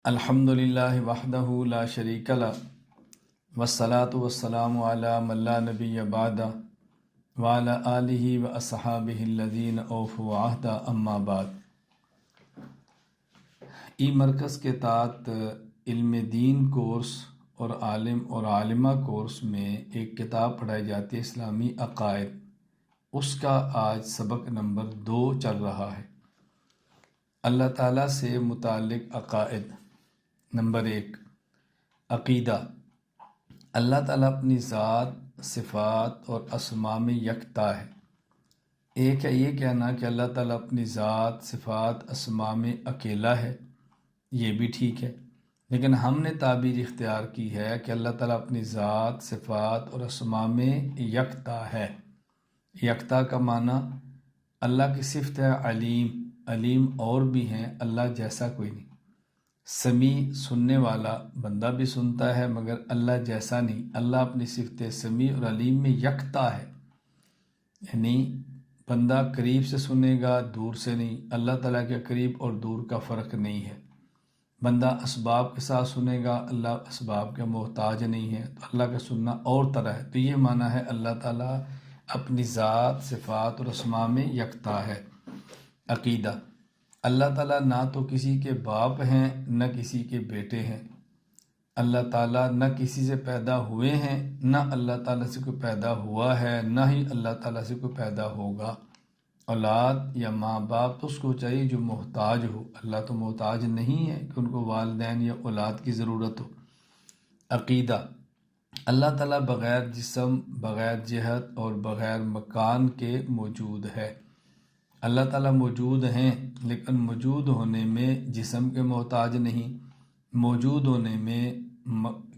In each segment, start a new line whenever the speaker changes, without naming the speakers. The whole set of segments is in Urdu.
الحمدللہ وحدہ لا شریک لہ والصلاة والسلام علی من لا نبی بعدہ وعلی آلہ واصحابہ الذین اوفوا عہدہ اما بعد۔ ای مرکز کے تحت علم دین کورس اور عالم اور عالمہ کورس میں ایک کتاب پڑھائی جاتی ہے، اسلامی عقائد۔ اس کا آج سبق نمبر 2 چل رہا ہے، اللہ تعالیٰ سے متعلق عقائد۔ نمبر 1، عقیدہ۔ اللہ تعالیٰ اپنی ذات، صفات اور اسماء میں یکتا ہے۔ ایک ہے یہ کہنا کہ اللہ تعالیٰ اپنی ذات، صفات، اسماء میں اکیلا ہے، یہ بھی ٹھیک ہے، لیکن ہم نے تعبیر اختیار کی ہے کہ اللہ تعالیٰ اپنی ذات، صفات اور اسماء میں یکتا ہے۔ یکتا کا معنی اللہ کی صفت ہے علیم، علیم اور بھی ہیں، اللہ جیسا کوئی نہیں۔ سمیع، سننے والا، بندہ بھی سنتا ہے مگر اللہ جیسا نہیں۔ اللہ اپنی صفت سمیع اور علیم میں یکتا ہے، یعنی بندہ قریب سے سنے گا، دور سے نہیں۔ اللہ تعالیٰ کے قریب اور دور کا فرق نہیں ہے۔ بندہ اسباب کے ساتھ سنے گا، اللہ اسباب کے محتاج نہیں ہے، تو اللہ کا سننا اور طرح ہے۔ تو یہ معنی ہے اللہ تعالیٰ اپنی ذات، صفات اور اسماء میں یکتا ہے۔ عقیدہ۔ اللہ تعالیٰ نہ تو کسی کے باپ ہیں نہ کسی کے بیٹے ہیں۔ اللہ تعالیٰ نہ کسی سے پیدا ہوئے ہیں، نہ اللہ تعالیٰ سے کوئی پیدا ہوا ہے، نہ ہی اللہ تعالیٰ سے کوئی پیدا ہوگا۔ اولاد یا ماں باپ تو اس کو چاہیے جو محتاج ہو، اللہ تو محتاج نہیں ہے کہ ان کو والدین یا اولاد کی ضرورت ہو۔ عقیدہ۔ اللہ تعالیٰ بغیر جسم، بغیر جہت اور بغیر مکان کے موجود ہے۔ اللہ تعالیٰ موجود ہیں لیکن موجود ہونے میں جسم کے محتاج نہیں، موجود ہونے میں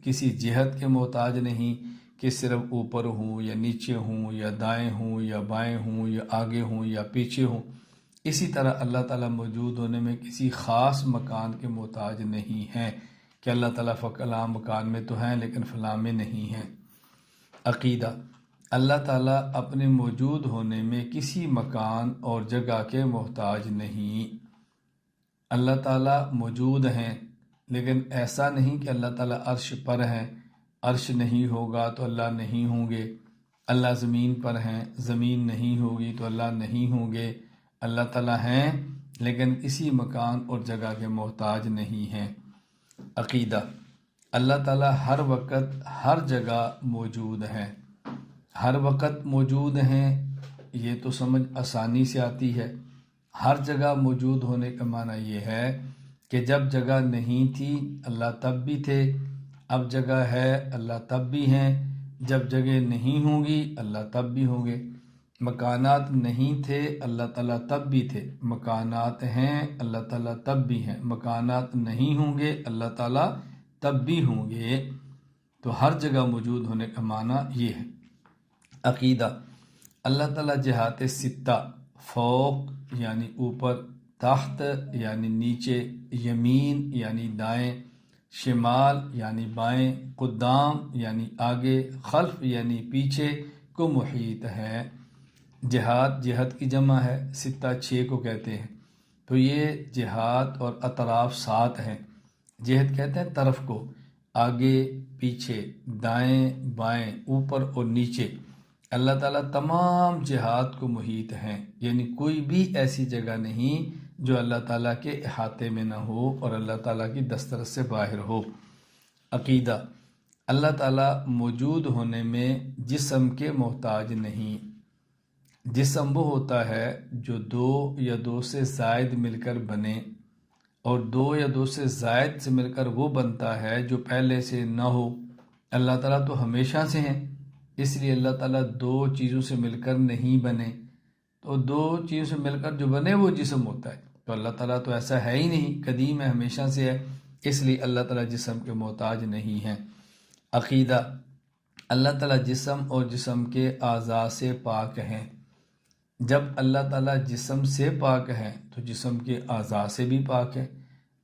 کسی جہت کے محتاج نہیں کہ صرف اوپر ہوں یا نیچے ہوں یا دائیں ہوں یا بائیں ہوں یا آگے ہوں یا پیچھے ہوں۔ اسی طرح اللہ تعالیٰ موجود ہونے میں کسی خاص مکان کے محتاج نہیں ہیں کہ اللہ تعالیٰ فلاں مکان میں تو ہیں لیکن فلاں میں نہیں ہیں۔ عقیدہ۔ اللہ تعالیٰ اپنے موجود ہونے میں کسی مکان اور جگہ کے محتاج نہیں۔ اللہ تعالیٰ موجود ہیں لیکن ایسا نہیں کہ اللہ تعالیٰ عرش پر ہیں، عرش نہیں ہوگا تو اللہ نہیں ہوں گے۔ اللہ زمین پر ہیں، زمین نہیں ہوگی تو اللہ نہیں ہوں گے۔ اللہ تعالیٰ ہیں لیکن کسی مکان اور جگہ کے محتاج نہیں ہیں۔ عقیدہ۔ اللہ تعالیٰ ہر وقت ہر جگہ موجود ہیں۔ ہر وقت موجود ہیں یہ تو سمجھ آسانی سے آتی ہے۔ ہر جگہ موجود ہونے کا معنی یہ ہے کہ جب جگہ نہیں تھی اللہ تب بھی تھے، اب جگہ ہے اللہ تب بھی ہیں، جب جگہ نہیں ہوں گی اللہ تب بھی ہوں گے۔ مکانات نہیں تھے اللہ تعالیٰ تب بھی تھے، مکانات ہیں اللہ تعالیٰ تب بھی ہیں، مکانات نہیں ہوں گے اللہ تعالیٰ تب بھی ہوں گے۔ تو ہر جگہ موجود ہونے کا معنی یہ ہے۔ عقیدہ۔ اللہ تعالیٰ جہات ستہ، فوق یعنی اوپر، تحت یعنی نیچے، یمین یعنی دائیں، شمال یعنی بائیں، قدام یعنی آگے، خلف یعنی پیچھے کو محیط ہے۔ جہات، جہت کی جمع ہے، ستہ 6 کو کہتے ہیں، تو یہ جہات اور اطراف 7 ہیں۔ جہت کہتے ہیں طرف کو، آگے پیچھے، دائیں بائیں، اوپر اور نیچے۔ اللہ تعالیٰ تمام جہات کو محیط ہیں، یعنی کوئی بھی ایسی جگہ نہیں جو اللہ تعالیٰ کے احاطے میں نہ ہو اور اللہ تعالیٰ کی دسترس سے باہر ہو۔ عقیدہ۔ اللہ تعالیٰ موجود ہونے میں جسم کے محتاج نہیں۔ جسم وہ ہوتا ہے جو 2 یا 2 سے زائد مل کر بنے، اور 2 یا 2 سے زائد سے مل کر وہ بنتا ہے جو پہلے سے نہ ہو۔ اللہ تعالیٰ تو ہمیشہ سے ہیں، اس لیے اللہ تعالیٰ 2 چیزوں سے مل کر نہیں بنے، تو 2 چیزوں سے مل کر جو بنے وہ جسم ہوتا ہے۔ تو اللہ تعالیٰ تو ایسا ہے ہی نہیں، قدیم ہے، ہمیشہ سے ہے، اس لیے اللہ تعالیٰ جسم کے محتاج نہیں ہیں۔ عقیدہ۔ اللہ تعالیٰ جسم اور جسم کے اعضاء سے پاک ہیں۔ جب اللہ تعالیٰ جسم سے پاک ہیں تو جسم کے اعضاء سے بھی پاک ہے۔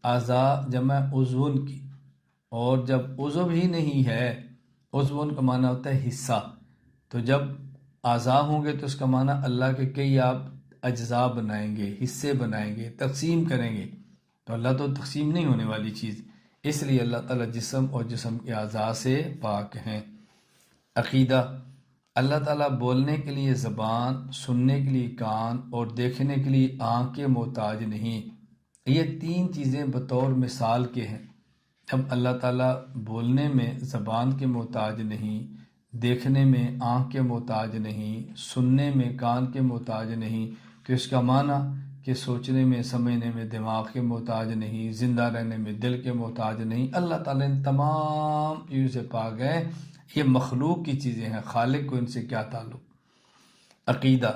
اعضاء جمع عضون کی، اور جب عضو ہی نہیں ہے، عضون کا معنی ہوتا ہے حصہ، تو جب اعضاء ہوں گے تو اس کا معنی اللہ کے کئی آپ اجزاء بنائیں گے، حصے بنائیں گے، تقسیم کریں گے، تو اللہ تو تقسیم نہیں ہونے والی چیز، اس لیے اللہ تعالیٰ جسم اور جسم کے اعضاء سے پاک ہیں۔ عقیدہ، اللہ تعالیٰ بولنے کے لیے زبان، سننے کے لیے کان اور دیکھنے کے لیے آنکھ کے محتاج نہیں۔ یہ تین چیزیں بطور مثال کے ہیں۔ اب اللہ تعالیٰ بولنے میں زبان کے محتاج نہیں، دیکھنے میں آنکھ کے محتاج نہیں، سننے میں کان کے محتاج نہیں، تو اس کا معنی کہ سوچنے میں سمجھنے میں دماغ کے محتاج نہیں، زندہ رہنے میں دل کے محتاج نہیں۔ اللہ تعالیٰ ان تمام چیزوں سے پاک ہے۔ یہ مخلوق کی چیزیں ہیں، خالق کو ان سے کیا تعلق۔ عقیدہ،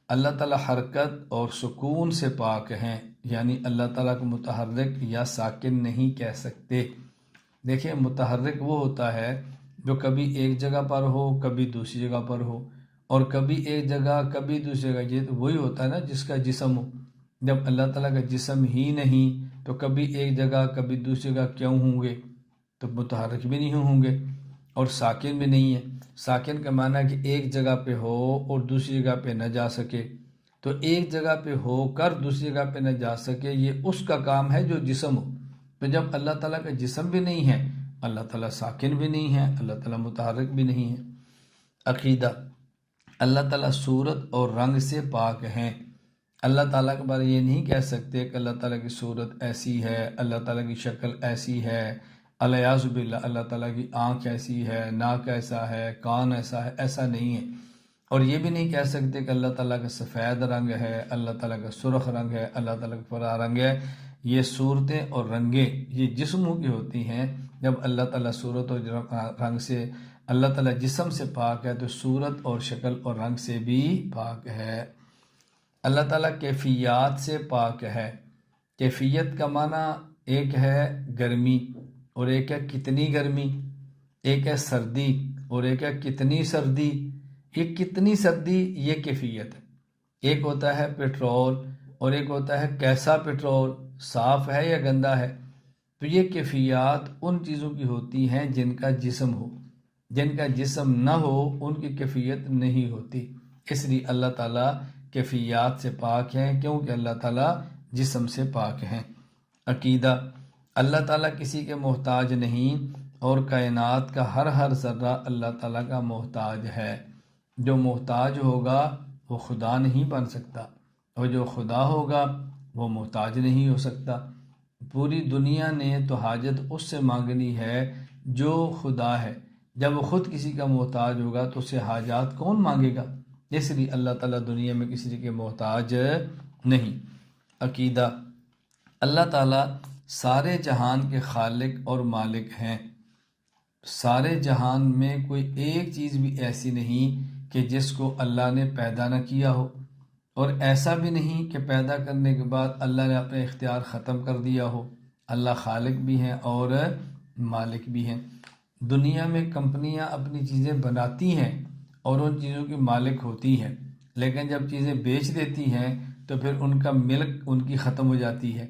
اللہ تعالیٰ حرکت اور سکون سے پاک ہیں، یعنی اللہ تعالیٰ کو متحرک یا ساکن نہیں کہہ سکتے۔ دیکھیں، متحرک وہ ہوتا ہے جو کبھی ایک جگہ پر ہو، کبھی دوسری جگہ پر ہو، اور کبھی ایک جگہ کبھی دوسری جگہ۔ یہ تو وہی ہوتا ہے نا جس کا جسم ہو۔ جب اللہ تعالیٰ کا جسم ہی نہیں تو کبھی ایک جگہ کبھی دوسری جگہ کیوں ہوں گے؟ تو متحرک بھی نہیں ہوں گے، اور ساکن بھی نہیں ہے۔ ساکن کا معنی ہے کہ ایک جگہ پہ ہو اور دوسری جگہ پہ نہ جا سکے، تو ایک جگہ پہ ہو کر دوسری جگہ پہ نہ جا سکے، یہ اس کا کام ہے جو جسم ہو۔ تو جب اللہ تعالیٰ کا جسم بھی نہیں ہے، اللہ تعالیٰ ساکن بھی نہیں ہے، اللہ تعالیٰ متحرک بھی نہیں ہے۔ عقیدہ، اللہ تعالیٰ صورت اور رنگ سے پاک ہیں۔ اللہ تعالیٰ کے بارے یہ نہیں کہہ سکتے کہ اللہ تعالیٰ کی صورت ایسی ہے، اللہ تعالیٰ کی شکل ایسی ہے، الیاذ باللہ اللہ تعالیٰ کی آنکھ ایسی ہے، ناک ایسا ہے، کان ایسا ہے، ایسا نہیں ہے۔ اور یہ بھی نہیں کہہ سکتے کہ اللہ تعالیٰ کا سفید رنگ ہے، اللہ تعالیٰ کا سرخ رنگ ہے، اللہ تعالیٰ کا فرا رنگ ہے۔ یہ صورتیں اور رنگیں یہ جسموں کی ہوتی ہیں۔ جب اللہ تعالیٰ صورت اور رنگ سے، اللہ تعالیٰ جسم سے پاک ہے، تو صورت اور شکل اور رنگ سے بھی پاک ہے۔ اللہ تعالیٰ کیفیات سے پاک ہے۔ کیفیت کا معنی ایک ہے گرمی اور ایک ہے کتنی گرمی، ایک ہے سردی اور ایک ہے کتنی سردی۔ یہ کتنی سردی یہ کیفیت ہے۔ ایک ہوتا ہے پیٹرول اور ایک ہوتا ہے کیسا پیٹرول، صاف ہے یا گندا ہے۔ تو یہ کیفیات ان چیزوں کی ہوتی ہیں جن کا جسم ہو، جن کا جسم نہ ہو ان کی کیفیت نہیں ہوتی۔ اس لیے اللہ تعالیٰ کیفیات سے پاک ہیں، کیونکہ اللہ تعالیٰ جسم سے پاک ہیں۔ عقیدہ، اللہ تعالیٰ کسی کے محتاج نہیں، اور کائنات کا ہر ذرہ اللہ تعالیٰ کا محتاج ہے۔ جو محتاج ہوگا وہ خدا نہیں بن سکتا، اور جو خدا ہوگا وہ محتاج نہیں ہو سکتا۔ پوری دنیا نے تو حاجت اس سے مانگنی ہے جو خدا ہے۔ جب وہ خود کسی کا محتاج ہوگا تو اسے حاجات کون مانگے گا؟ اس لیے اللہ تعالیٰ دنیا میں کسی کے محتاج نہیں۔ عقیدہ، اللہ تعالیٰ سارے جہان کے خالق اور مالک ہیں۔ سارے جہان میں کوئی ایک چیز بھی ایسی نہیں کہ جس کو اللہ نے پیدا نہ کیا ہو، اور ایسا بھی نہیں کہ پیدا کرنے کے بعد اللہ نے اپنے اختیار ختم کر دیا ہو۔ اللہ خالق بھی ہیں اور مالک بھی ہیں۔ دنیا میں کمپنیاں اپنی چیزیں بناتی ہیں اور ان چیزوں کی مالک ہوتی ہیں، لیکن جب چیزیں بیچ دیتی ہیں تو پھر ان کا ملک ان کی ختم ہو جاتی ہے۔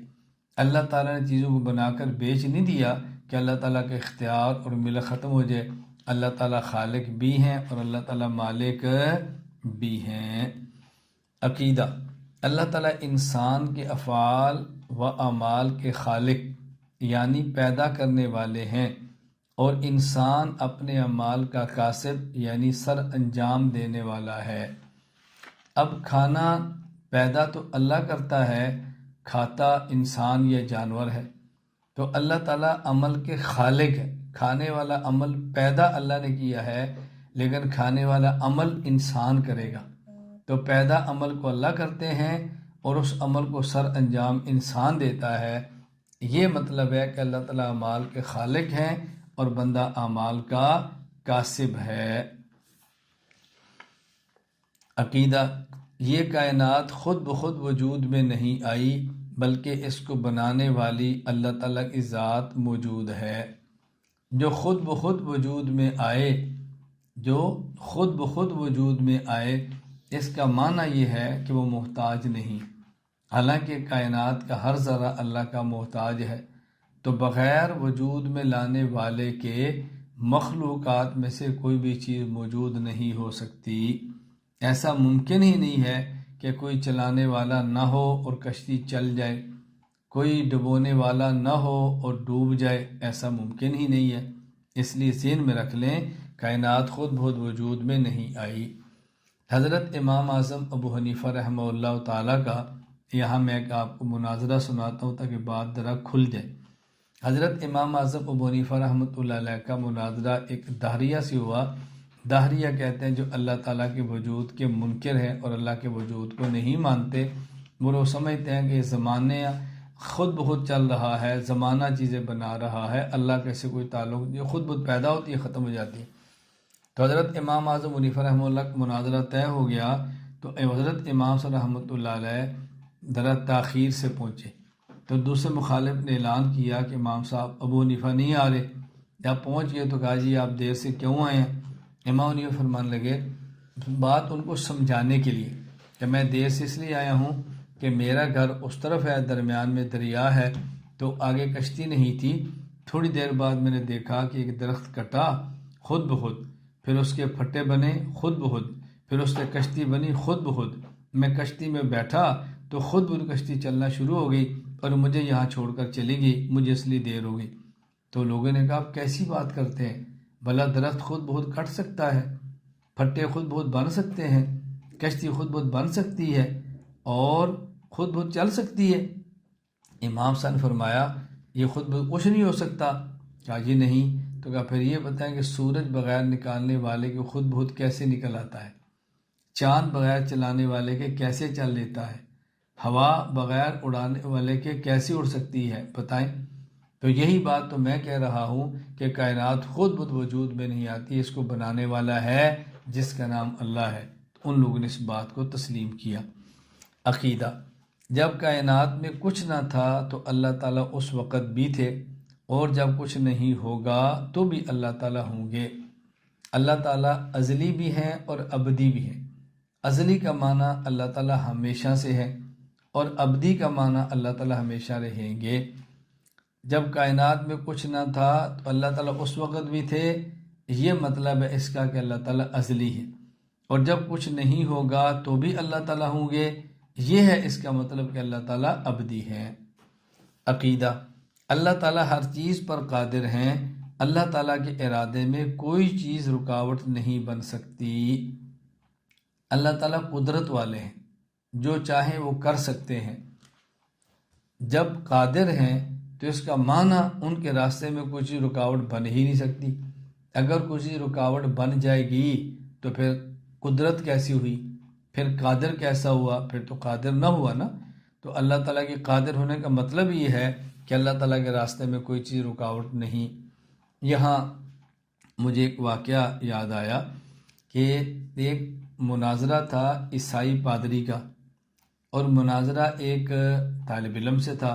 اللہ تعالیٰ نے چیزوں کو بنا کر بیچ نہیں دیا کہ اللہ تعالیٰ کا اختیار اور ملک ختم ہو جائے۔ اللہ تعالیٰ خالق بھی ہیں اور اللہ تعالیٰ مالک بھی ہیں۔ عقیدہ، اللہ تعالیٰ انسان کے افعال و اعمال کے خالق یعنی پیدا کرنے والے ہیں، اور انسان اپنے اعمال کا کاسب یعنی سر انجام دینے والا ہے۔ اب کھانا پیدا تو اللہ کرتا ہے، کھاتا انسان یا جانور ہے، تو اللہ تعالیٰ عمل کے خالق ہے۔ کھانے والا عمل پیدا اللہ نے کیا ہے، لیکن کھانے والا عمل انسان کرے گا۔ تو پیدا عمل کو اللہ کرتے ہیں اور اس عمل کو سر انجام انسان دیتا ہے۔ یہ مطلب ہے کہ اللہ تعالیٰ اعمال کے خالق ہیں اور بندہ اعمال کا کاسب ہے۔ عقیدہ، یہ کائنات خود بخود وجود میں نہیں آئی، بلکہ اس کو بنانے والی اللہ تعالیٰ کی ذات موجود ہے۔ جو خود بخود وجود میں آئے، جو خود بخود وجود میں آئے، اس کا معنی یہ ہے کہ وہ محتاج نہیں، حالانکہ کائنات کا ہر ذرہ اللہ کا محتاج ہے۔ تو بغیر وجود میں لانے والے کے مخلوقات میں سے کوئی بھی چیز موجود نہیں ہو سکتی۔ ایسا ممکن ہی نہیں ہے کہ کوئی چلانے والا نہ ہو اور کشتی چل جائے۔ کوئی ڈبونے والا نہ ہو اور ڈوب جائے، ایسا ممکن ہی نہیں ہے۔ اس لیے ذہن میں رکھ لیں کائنات خود بخود وجود میں نہیں آئی۔ حضرت امام اعظم ابو حنیفہ رحمہ اللہ تعالیٰ کا یہاں میں آپ کو مناظرہ سناتا ہوں تاکہ بات ذرا کھل جائے۔ حضرت امام اعظم ابو حنیفہ رحمۃ اللہ علیہ کا مناظرہ ایک داہریہ سے ہوا۔ داہریہ کہتے ہیں جو اللہ تعالیٰ کے وجود کے منکر ہیں اور اللہ کے وجود کو نہیں مانتے، وہ سمجھتے ہیں کہ یہ زمانے خود بخود چل رہا ہے، زمانہ چیزیں بنا رہا ہے، اللہ کے سے کوئی تعلق نہیں، خود بخود پیدا ہوتی ہے ختم ہو جاتی ہے۔ تو حضرت امام اعظم حنیفہ رحمہ اللہ کا مناظرہ طے ہو گیا تو حضرت امام صلی رحمۃ اللہ علیہ ذرا تاخیر سے پہنچے، تو دوسرے مخالف نے اعلان کیا کہ امام صاحب ابو حنیفہ نہیں آ رہے۔ جب پہنچ گئے تو کہا جی آپ دیر سے کیوں آئے ہیں؟ امام حنیفہ فرمانے لگے بات ان کو سمجھانے کے لیے کہ میں دیر سے اس لیے آیا ہوں کہ میرا گھر اس طرف ہے، درمیان میں دریا ہے، تو آگے کشتی نہیں تھی۔ تھوڑی دیر بعد میں نے دیکھا کہ ایک درخت کٹا خود بخود، پھر اس کے پھٹے بنے خود بخود، پھر اس سے کشتی بنی خود بخود۔ میں کشتی میں بیٹھا تو خود بخود کشتی چلنا شروع ہو گئی اور مجھے یہاں چھوڑ کر چلی گئی، مجھے اس لیے دیر ہو گئی۔ تو لوگوں نے کہا آپ کیسی بات کرتے ہیں، بھلا درخت خود بخود کٹ سکتا ہے، پھٹے خود بخود بن سکتے ہیں، کشتی خود بخود بن سکتی ہے اور خود بخود چل سکتی ہے؟ امام صاحب نے فرمایا یہ خود بخود کچھ نہیں ہو سکتا۔ کہا جی نہیں، تو کہا پھر یہ بتائیں کہ سورج بغیر نکالنے والے کے خود بخود کیسے نکل آتا ہے؟ چاند بغیر چلانے والے کے کیسے چل لیتا ہے؟ ہوا بغیر اڑانے والے کے کیسے اڑ سکتی ہے؟ بتائیں۔ تو یہی بات تو میں کہہ رہا ہوں کہ کائنات خود بخود وجود میں نہیں آتی، اس کو بنانے والا ہے جس کا نام اللہ ہے۔ تو ان لوگوں نے اس بات کو تسلیم کیا۔ عقیدہ: جب کائنات میں کچھ نہ تھا تو اللہ تعالیٰ اس وقت بھی تھے، اور جب کچھ نہیں ہوگا تو بھی اللہ تعالیٰ ہوں گے۔ اللہ تعالیٰ ازلی بھی ہیں اور ابدی بھی ہیں۔ ازلی کا معنی اللہ تعالیٰ ہمیشہ سے ہے، اور ابدی کا معنی اللہ تعالیٰ ہمیشہ رہیں گے۔ جب کائنات میں کچھ نہ تھا تو اللہ تعالیٰ اس وقت بھی تھے، یہ مطلب ہے اس کا کہ اللہ تعالیٰ ازلی ہے، اور جب کچھ نہیں ہوگا تو بھی اللہ تعالیٰ ہوں گے، یہ ہے اس کا مطلب کہ اللہ تعالیٰ ابدی ہے۔ عقیدہ: اللہ تعالیٰ ہر چیز پر قادر ہیں، اللہ تعالیٰ کے ارادے میں کوئی چیز رکاوٹ نہیں بن سکتی۔ اللہ تعالیٰ قدرت والے ہیں، جو چاہیں وہ کر سکتے ہیں۔ جب قادر ہیں تو اس کا معنی ان کے راستے میں کوئی چیز رکاوٹ بن ہی نہیں سکتی۔ اگر کوئی چیز رکاوٹ بن جائے گی تو پھر قدرت کیسی ہوئی، پھر قادر کیسا ہوا؟ پھر تو قادر نہ ہوا نا۔ تو اللہ تعالیٰ کے قادر ہونے کا مطلب یہ ہے کہ اللہ تعالیٰ کے راستے میں کوئی چیز رکاوٹ نہیں۔ یہاں مجھے ایک واقعہ یاد آیا کہ ایک مناظرہ تھا عیسائی پادری کا، اور مناظرہ ایک طالب علم سے تھا۔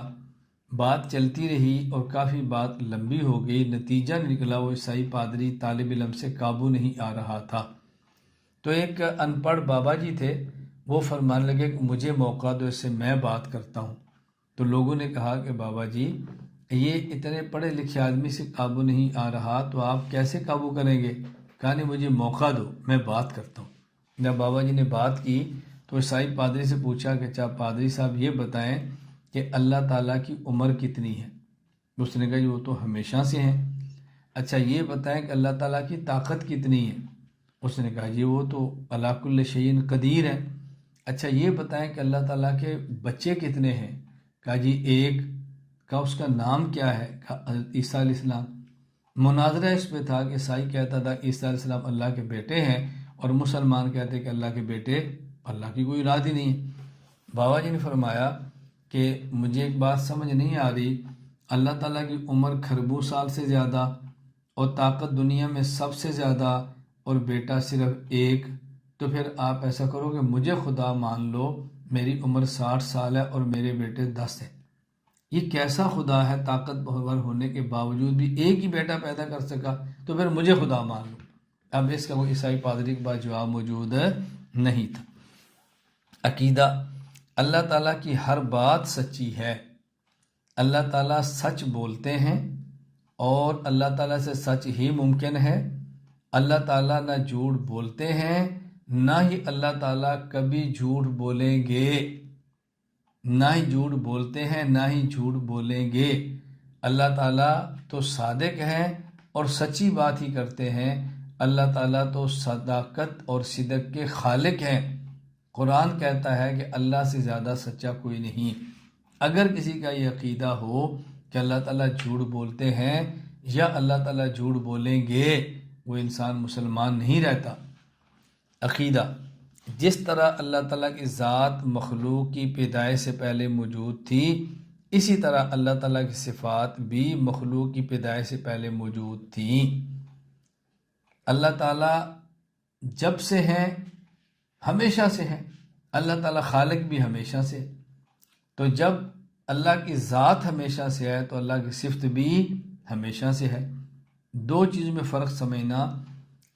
بات چلتی رہی اور کافی بات لمبی ہو گئی، نتیجہ نکلا وہ عیسائی پادری طالب علم سے قابو نہیں آ رہا تھا۔ تو ایک ان پڑھ بابا جی تھے، وہ فرمانے لگے کہ مجھے موقع دو، اس سے میں بات کرتا ہوں۔ تو لوگوں نے کہا کہ بابا جی یہ اتنے پڑھے لکھے آدمی سے قابو نہیں آ رہا تو آپ کیسے قابو کریں گے؟ کہا نہیں مجھے موقع دو، میں بات کرتا ہوں۔ جب بابا جی نے بات کی تو عیسائی پادری سے پوچھا کہ اچھا پادری صاحب یہ بتائیں کہ اللہ تعالیٰ کی عمر کتنی ہے؟ اس نے کہا جی وہ تو ہمیشہ سے ہیں۔ اچھا یہ بتائیں کہ اللہ تعالیٰ کی طاقت کتنی ہے؟ اس نے کہا جی وہ تو علی کل شیء قدیر ہے۔ اچھا یہ بتائیں کہ اللہ تعالیٰ کے بچے کتنے ہیں؟ کہا جی ایک۔ کہا اس کا نام کیا ہے؟ کہا حضرت عیسیٰ علیہ السلام۔ مناظرہ اس پہ تھا کہ عیسائی کہتا تھا عیسیٰ علیہ السلام اللہ کے بیٹے ہیں، اور مسلمان کہتے کہ اللہ کے بیٹے اللہ کی کوئی اولاد ہی نہیں ہے۔ بابا جی نے فرمایا کہ مجھے ایک بات سمجھ نہیں آ رہی، اللہ تعالیٰ کی عمر کھربوں سال سے زیادہ، اور طاقت دنیا میں سب سے زیادہ، اور بیٹا صرف ایک، تو پھر آپ ایسا کرو کہ مجھے خدا مان لو، میری عمر 60 سال ہے اور میرے بیٹے 10 ہیں۔ یہ کیسا خدا ہے طاقتور ہونے کے باوجود بھی ایک ہی بیٹا پیدا کر سکا؟ تو پھر مجھے خدا مان لو۔ اب اس کا وہ عیسائی پادری کے پاس جواب موجود نہیں تھا۔ عقیدہ: اللہ تعالیٰ کی ہر بات سچی ہے، اللہ تعالیٰ سچ بولتے ہیں، اور اللہ تعالیٰ سے سچ ہی ممکن ہے۔ اللہ تعالیٰ نہ جھوٹ بولتے ہیں، نہ ہی اللہ تعالیٰ کبھی جھوٹ بولیں گے۔ نہ ہی جھوٹ بولتے ہیں نہ ہی جھوٹ بولیں گے۔ اللہ تعالیٰ تو صادق ہیں اور سچی بات ہی کرتے ہیں۔ اللہ تعالیٰ تو صداقت اور صدق کے خالق ہیں۔ قرآن کہتا ہے کہ اللہ سے زیادہ سچا کوئی نہیں۔ اگر کسی کا یہ عقیدہ ہو کہ اللہ تعالیٰ جھوٹ بولتے ہیں یا اللہ تعالیٰ جھوٹ بولیں گے، وہ انسان مسلمان نہیں رہتا۔ عقیدہ: جس طرح اللہ تعالیٰ کی ذات مخلوق کی پیدائش سے پہلے موجود تھی، اسی طرح اللہ تعالیٰ کی صفات بھی مخلوق کی پیدائش سے پہلے موجود تھیں۔ اللہ تعالیٰ جب سے ہیں ہمیشہ سے ہیں۔ اللہ تعالیٰ خالق بھی ہمیشہ سے۔ تو جب اللہ کی ذات ہمیشہ سے ہے تو اللہ کی صفت بھی ہمیشہ سے ہے۔ دو چیزوں میں فرق سمجھنا،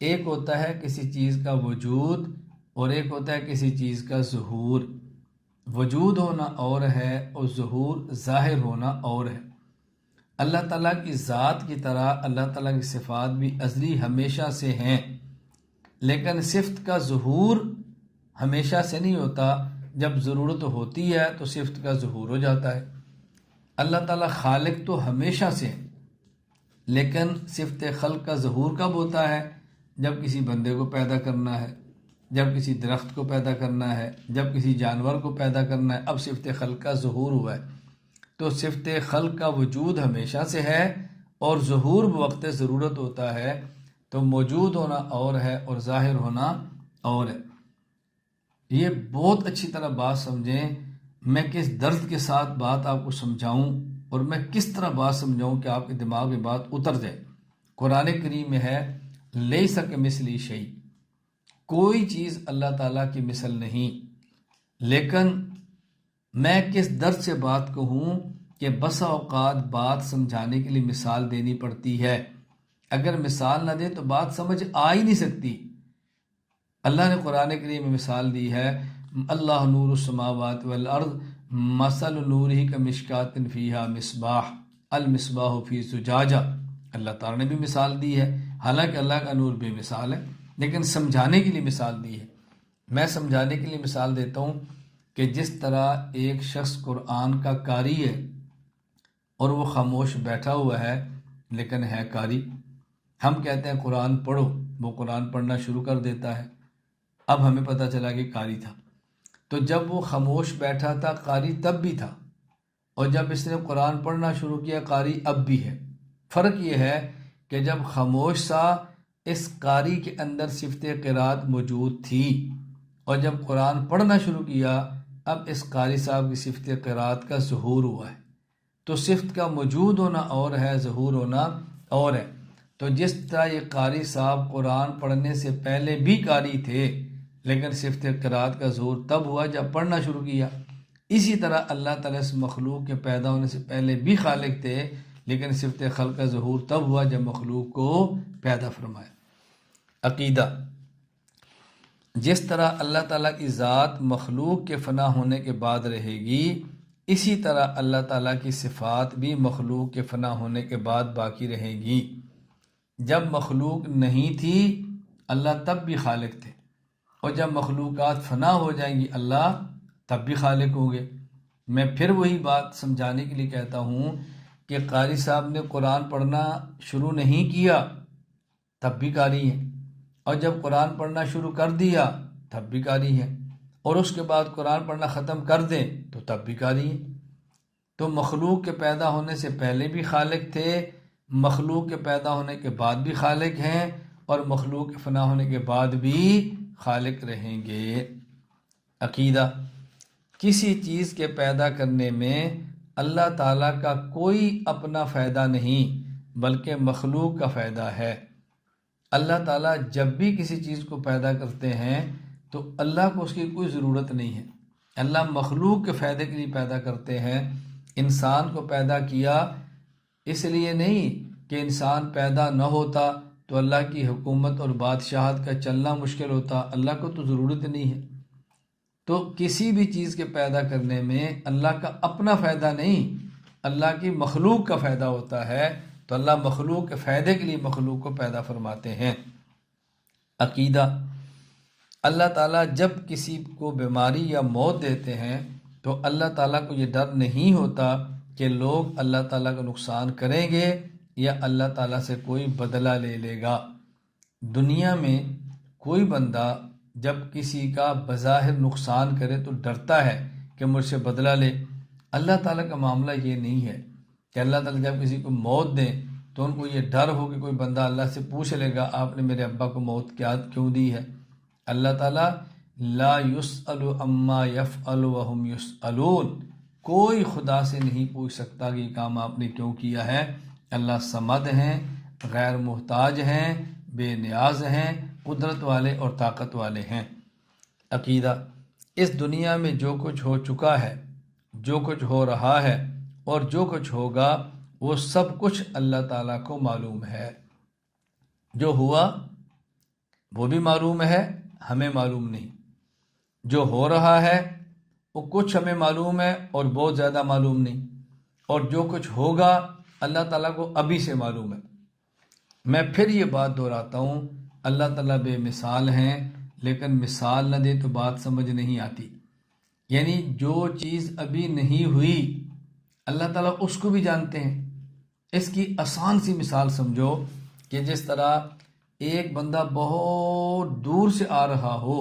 ایک ہوتا ہے کسی چیز کا وجود اور ایک ہوتا ہے کسی چیز کا ظہور۔ وجود ہونا اور ہے اور ظہور ظاہر ہونا اور ہے۔ اللہ تعالیٰ کی ذات کی طرح اللہ تعالیٰ کی صفات بھی ازلی ہمیشہ سے ہیں، لیکن صفت کا ظہور ہمیشہ سے نہیں ہوتا۔ جب ضرورت ہوتی ہے تو صفت کا ظہور ہو جاتا ہے۔ اللہ تعالیٰ خالق تو ہمیشہ سے ہے، لیکن صفت خلق کا ظہور کب ہوتا ہے؟ جب کسی بندے کو پیدا کرنا ہے، جب کسی درخت کو پیدا کرنا ہے، جب کسی جانور کو پیدا کرنا ہے، اب صفت خلق کا ظہور ہوا ہے۔ تو صفت خلق کا وجود ہمیشہ سے ہے اور ظہور بوقت ضرورت ہوتا ہے۔ تو موجود ہونا اور ہے اور ظاہر ہونا اور ہے۔ یہ بہت اچھی طرح بات سمجھیں۔ میں کس درد کے ساتھ بات آپ کو سمجھاؤں اور میں کس طرح بات سمجھاؤں کہ آپ کے دماغ میں بات اتر جائے۔ قرآن کریم میں ہے لیس کمثلہ شیء، کوئی چیز اللہ تعالیٰ کی مثل نہیں۔ لیکن میں کس درد سے بات کہوں کہ بسا اوقات بات سمجھانے کے لیے مثال دینی پڑتی ہے۔ اگر مثال نہ دے تو بات سمجھ آ ہی نہیں سکتی۔ اللہ نے قرآن کریم میں مثال دی ہے، اللہ نور السماوات والارض مثل نورہ کمشکات فیہا مصباح المصباح فی زجاجہ۔ اللہ تعالیٰ نے بھی مثال دی ہے، حالانکہ اللہ کا نور بے مثال ہے، لیکن سمجھانے کے لیے مثال دی ہے۔ میں سمجھانے کے لیے مثال دیتا ہوں کہ جس طرح ایک شخص قرآن کا قاری ہے اور وہ خاموش بیٹھا ہوا ہے لیکن ہے قاری۔ ہم کہتے ہیں قرآن پڑھو، وہ قرآن پڑھنا شروع کر دیتا ہے۔ اب ہمیں پتہ چلا کہ قاری تھا۔ تو جب وہ خاموش بیٹھا تھا قاری تب بھی تھا، اور جب اس نے قرآن پڑھنا شروع کیا قاری اب بھی ہے۔ فرق یہ ہے کہ جب خاموش تھا اس قاری کے اندر صفت قرات موجود تھی، اور جب قرآن پڑھنا شروع کیا اب اس قاری صاحب کی صفت قرات کا ظہور ہوا ہے۔ تو صفت کا موجود ہونا اور ہے، ظہور ہونا اور ہے۔ تو جس طرح یہ قاری صاحب قرآن پڑھنے سے پہلے بھی قاری تھے، لیکن صفت قرات کا ظہور تب ہوا جب پڑھنا شروع کیا، اسی طرح اللہ تعالیٰ اس مخلوق کے پیدا ہونے سے پہلے بھی خالق تھے، لیکن صفت خلق کا ظہور تب ہوا جب مخلوق کو پیدا فرمایا۔ عقیدہ: جس طرح اللہ تعالیٰ کی ذات مخلوق کے فنا ہونے کے بعد رہے گی، اسی طرح اللہ تعالیٰ کی صفات بھی مخلوق کے فنا ہونے کے بعد باقی رہیں گی۔ جب مخلوق نہیں تھی اللہ تب بھی خالق تھے، اور جب مخلوقات فنا ہو جائیں گی اللہ تب بھی خالق ہوں گے۔ میں پھر وہی بات سمجھانے کے لیے کہتا ہوں کہ قاری صاحب نے قرآن پڑھنا شروع نہیں کیا تب بھی قاری ہیں، اور جب قرآن پڑھنا شروع کر دیا تب بھی قاری ہیں، اور اس کے بعد قرآن پڑھنا ختم کر دیں تو تب بھی قاری ہیں۔ تو مخلوق کے پیدا ہونے سے پہلے بھی خالق تھے، مخلوق کے پیدا ہونے کے بعد بھی خالق ہیں، اور مخلوق کے فنا ہونے کے بعد بھی خالق رہیں گے۔ عقیدہ: کسی چیز کے پیدا کرنے میں اللہ تعالیٰ کا کوئی اپنا فائدہ نہیں بلکہ مخلوق کا فائدہ ہے۔ اللہ تعالیٰ جب بھی کسی چیز کو پیدا کرتے ہیں تو اللہ کو اس کی کوئی ضرورت نہیں ہے۔ اللہ مخلوق کے فائدے کے لیے پیدا کرتے ہیں۔ انسان کو پیدا کیا اس لیے نہیں کہ انسان پیدا نہ ہوتا تو اللہ کی حکومت اور بادشاہت کا چلنا مشکل ہوتا، اللہ کو تو ضرورت نہیں ہے۔ تو کسی بھی چیز کے پیدا کرنے میں اللہ کا اپنا فائدہ نہیں، اللہ کی مخلوق کا فائدہ ہوتا ہے، تو اللہ مخلوق کے فائدے کے لیے مخلوق کو پیدا فرماتے ہیں۔ عقیدہ: اللہ تعالیٰ جب کسی کو بیماری یا موت دیتے ہیں تو اللہ تعالیٰ کو یہ ڈر نہیں ہوتا کہ لوگ اللہ تعالیٰ کا نقصان کریں گے یا اللہ تعالیٰ سے کوئی بدلہ لے لے گا۔ دنیا میں کوئی بندہ جب کسی کا بظاہر نقصان کرے تو ڈرتا ہے کہ مجھ سے بدلہ لے۔ اللہ تعالیٰ کا معاملہ یہ نہیں ہے کہ اللہ تعالیٰ جب کسی کو موت دیں تو ان کو یہ ڈر ہو کہ کوئی بندہ اللہ سے پوچھ لے گا آپ نے میرے ابا کو موت کیوں دی ہے۔ اللہ تعالیٰ لا یسأل عما یفعل وہم یسألون، کوئی خدا سے نہیں پوچھ سکتا کہ یہ کام آپ نے کیوں کیا ہے۔ اللہ صمد ہیں، غیر محتاج ہیں، بے نیاز ہیں، قدرت والے اور طاقت والے ہیں۔ عقیدہ: اس دنیا میں جو کچھ ہو چکا ہے، جو کچھ ہو رہا ہے اور جو کچھ ہوگا وہ سب کچھ اللہ تعالیٰ کو معلوم ہے۔ جو ہوا وہ بھی معلوم ہے، ہمیں معلوم نہیں۔ جو ہو رہا ہے وہ کچھ ہمیں معلوم ہے اور بہت زیادہ معلوم نہیں، اور جو کچھ ہوگا اللہ تعالیٰ کو ابھی سے معلوم ہے۔ میں پھر یہ بات دہراتا ہوں، اللہ تعالیٰ بے مثال ہیں، لیکن مثال نہ دے تو بات سمجھ نہیں آتی۔ یعنی جو چیز ابھی نہیں ہوئی اللہ تعالیٰ اس کو بھی جانتے ہیں۔ اس کی آسان سی مثال سمجھو کہ جس طرح ایک بندہ بہت دور سے آ رہا ہو،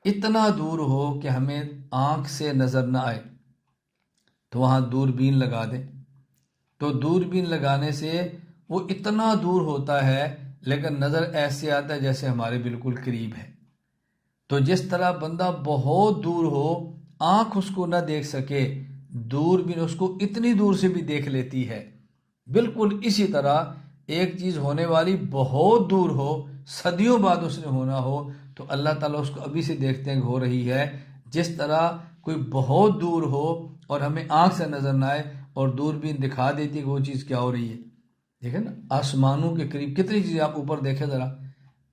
اتنا دور ہو کہ ہمیں آنکھ سے نظر نہ آئے، تو وہاں دوربین لگا دیں، تو دوربین لگانے سے وہ اتنا دور ہوتا ہے لیکن نظر ایسے آتا ہے جیسے ہمارے بالکل قریب ہے۔ تو جس طرح بندہ بہت دور ہو، آنکھ اس کو نہ دیکھ سکے، دوربین اس کو اتنی دور سے بھی دیکھ لیتی ہے۔ بالکل اسی طرح ایک چیز ہونے والی بہت دور ہو، صدیوں بعد اس نے ہونا ہو، تو اللہ تعالیٰ اس کو ابھی سے دیکھتے ہیں کہ ہو رہی ہے۔ جس طرح کوئی بہت دور ہو اور ہمیں آنکھ سے نظر نہ آئے اور دوربین دکھا دیتی ہے کہ وہ چیز کیا ہو رہی ہے۔ دیکھیں نا، آسمانوں کے قریب کتنی چیزیں آپ اوپر دیکھیں ذرا،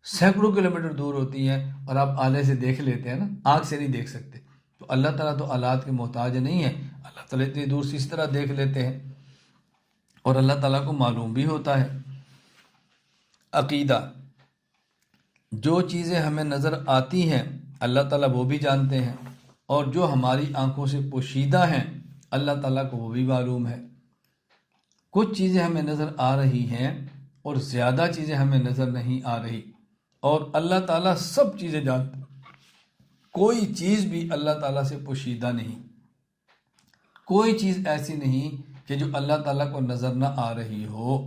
سینکڑوں کلومیٹر دور ہوتی ہیں اور آپ آلے سے دیکھ لیتے ہیں نا، آنکھ سے نہیں دیکھ سکتے۔ تو اللہ تعالیٰ تو آلات کے محتاج نہیں ہے، اللہ تعالیٰ اتنی دور سے اس طرح دیکھ لیتے ہیں اور اللہ تعالیٰ کو معلوم بھی ہوتا ہے۔ عقیدہ: جو چیزیں ہمیں نظر آتی ہیں اللہ تعالیٰ وہ بھی جانتے ہیں، اور جو ہماری آنکھوں سے پوشیدہ ہیں اللہ تعالیٰ کو وہ بھی معلوم ہے۔ کچھ چیزیں ہمیں نظر آ رہی ہیں اور زیادہ چیزیں ہمیں نظر نہیں آ رہی، اور اللہ تعالیٰ سب چیزیں جانتے ہیں۔ کوئی چیز بھی اللہ تعالیٰ سے پوشیدہ نہیں، کوئی چیز ایسی نہیں کہ جو اللہ تعالیٰ کو نظر نہ آ رہی ہو۔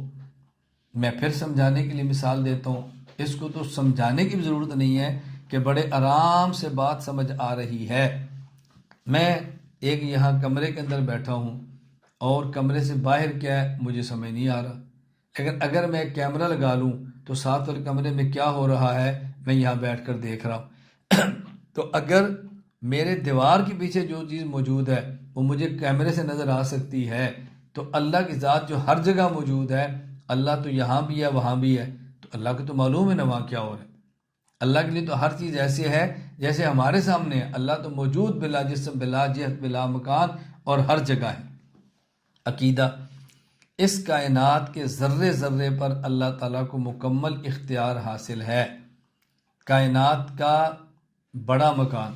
میں پھر سمجھانے کے لیے مثال دیتا ہوں، اس کو تو سمجھانے کی بھی ضرورت نہیں ہے کہ بڑے آرام سے بات سمجھ آ رہی ہے۔ میں ایک یہاں کمرے کے اندر بیٹھا ہوں اور کمرے سے باہر کیا ہے مجھے سمجھ نہیں آ رہا، لیکن اگر میں کیمرہ لگا لوں تو ساتھ والے کمرے میں کیا ہو رہا ہے میں یہاں بیٹھ کر دیکھ رہا ہوں۔ تو اگر میرے دیوار کے پیچھے جو چیز موجود ہے وہ مجھے کیمرے سے نظر آ سکتی ہے، تو اللہ کی ذات جو ہر جگہ موجود ہے، اللہ تو یہاں بھی ہے وہاں بھی ہے، تو اللہ کو تو معلوم ہے نا وہاں کیا ہو رہا ہے۔ اللہ کے لیے تو ہر چیز ایسے ہے جیسے ہمارے سامنے ہے۔ اللہ تو موجود بلا جسم، بلا جہت، بلا مکان اور ہر جگہ ہے۔ عقیدہ: اس کائنات کے ذرے ذرے پر اللہ تعالیٰ کو مکمل اختیار حاصل ہے۔ کائنات کا بڑا مکان،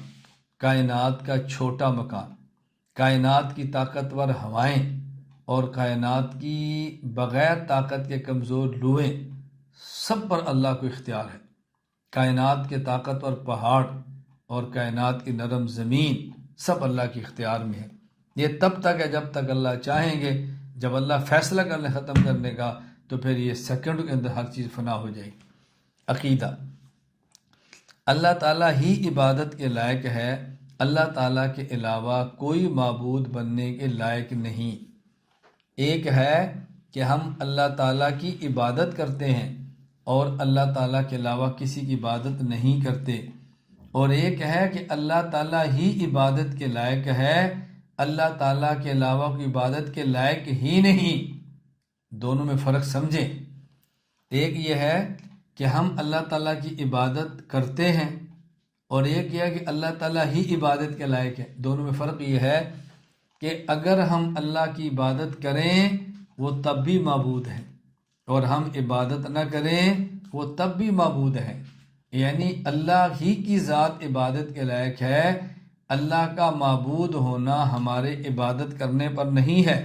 کائنات کا چھوٹا مکان، کائنات کی طاقتور ہوائیں اور کائنات کی بغیر طاقت کے کمزور لوہیں، سب پر اللہ کو اختیار ہے۔ کائنات کے طاقتور پہاڑ اور کائنات کی نرم زمین سب اللہ کے اختیار میں ہے۔ یہ تب تک ہے جب تک اللہ چاہیں گے، جب اللہ فیصلہ کرنے ختم کرنے کا تو پھر یہ سیکنڈ کے اندر ہر چیز فنا ہو جائے گی۔ عقیدہ: اللہ تعالیٰ ہی عبادت کے لائق ہے، اللہ تعالیٰ کے علاوہ کوئی معبود بننے کے لائق نہیں۔ ایک ہے کہ ہم اللہ تعالیٰ کی عبادت کرتے ہیں اور اللہ تعالیٰ کے علاوہ کسی کی عبادت نہیں کرتے، اور ایک ہے کہ اللہ تعالیٰ ہی عبادت کے لائق ہے، اللہ تعالیٰ کے علاوہ کوئی عبادت کے لائق ہی نہیں۔ دونوں میں فرق سمجھیں۔ ایک یہ ہے کہ ہم اللہ تعالیٰ کی عبادت کرتے ہیں، اور ایک یہ ہے کہ اللہ تعالیٰ ہی عبادت کے لائق ہے۔ دونوں میں فرق یہ ہے کہ اگر ہم اللہ کی عبادت کریں وہ تب بھی معبود ہیں، اور ہم عبادت نہ کریں وہ تب بھی معبود ہیں۔ یعنی اللہ ہی کی ذات عبادت کے لائق ہے، اللہ کا معبود ہونا ہمارے عبادت کرنے پر نہیں ہے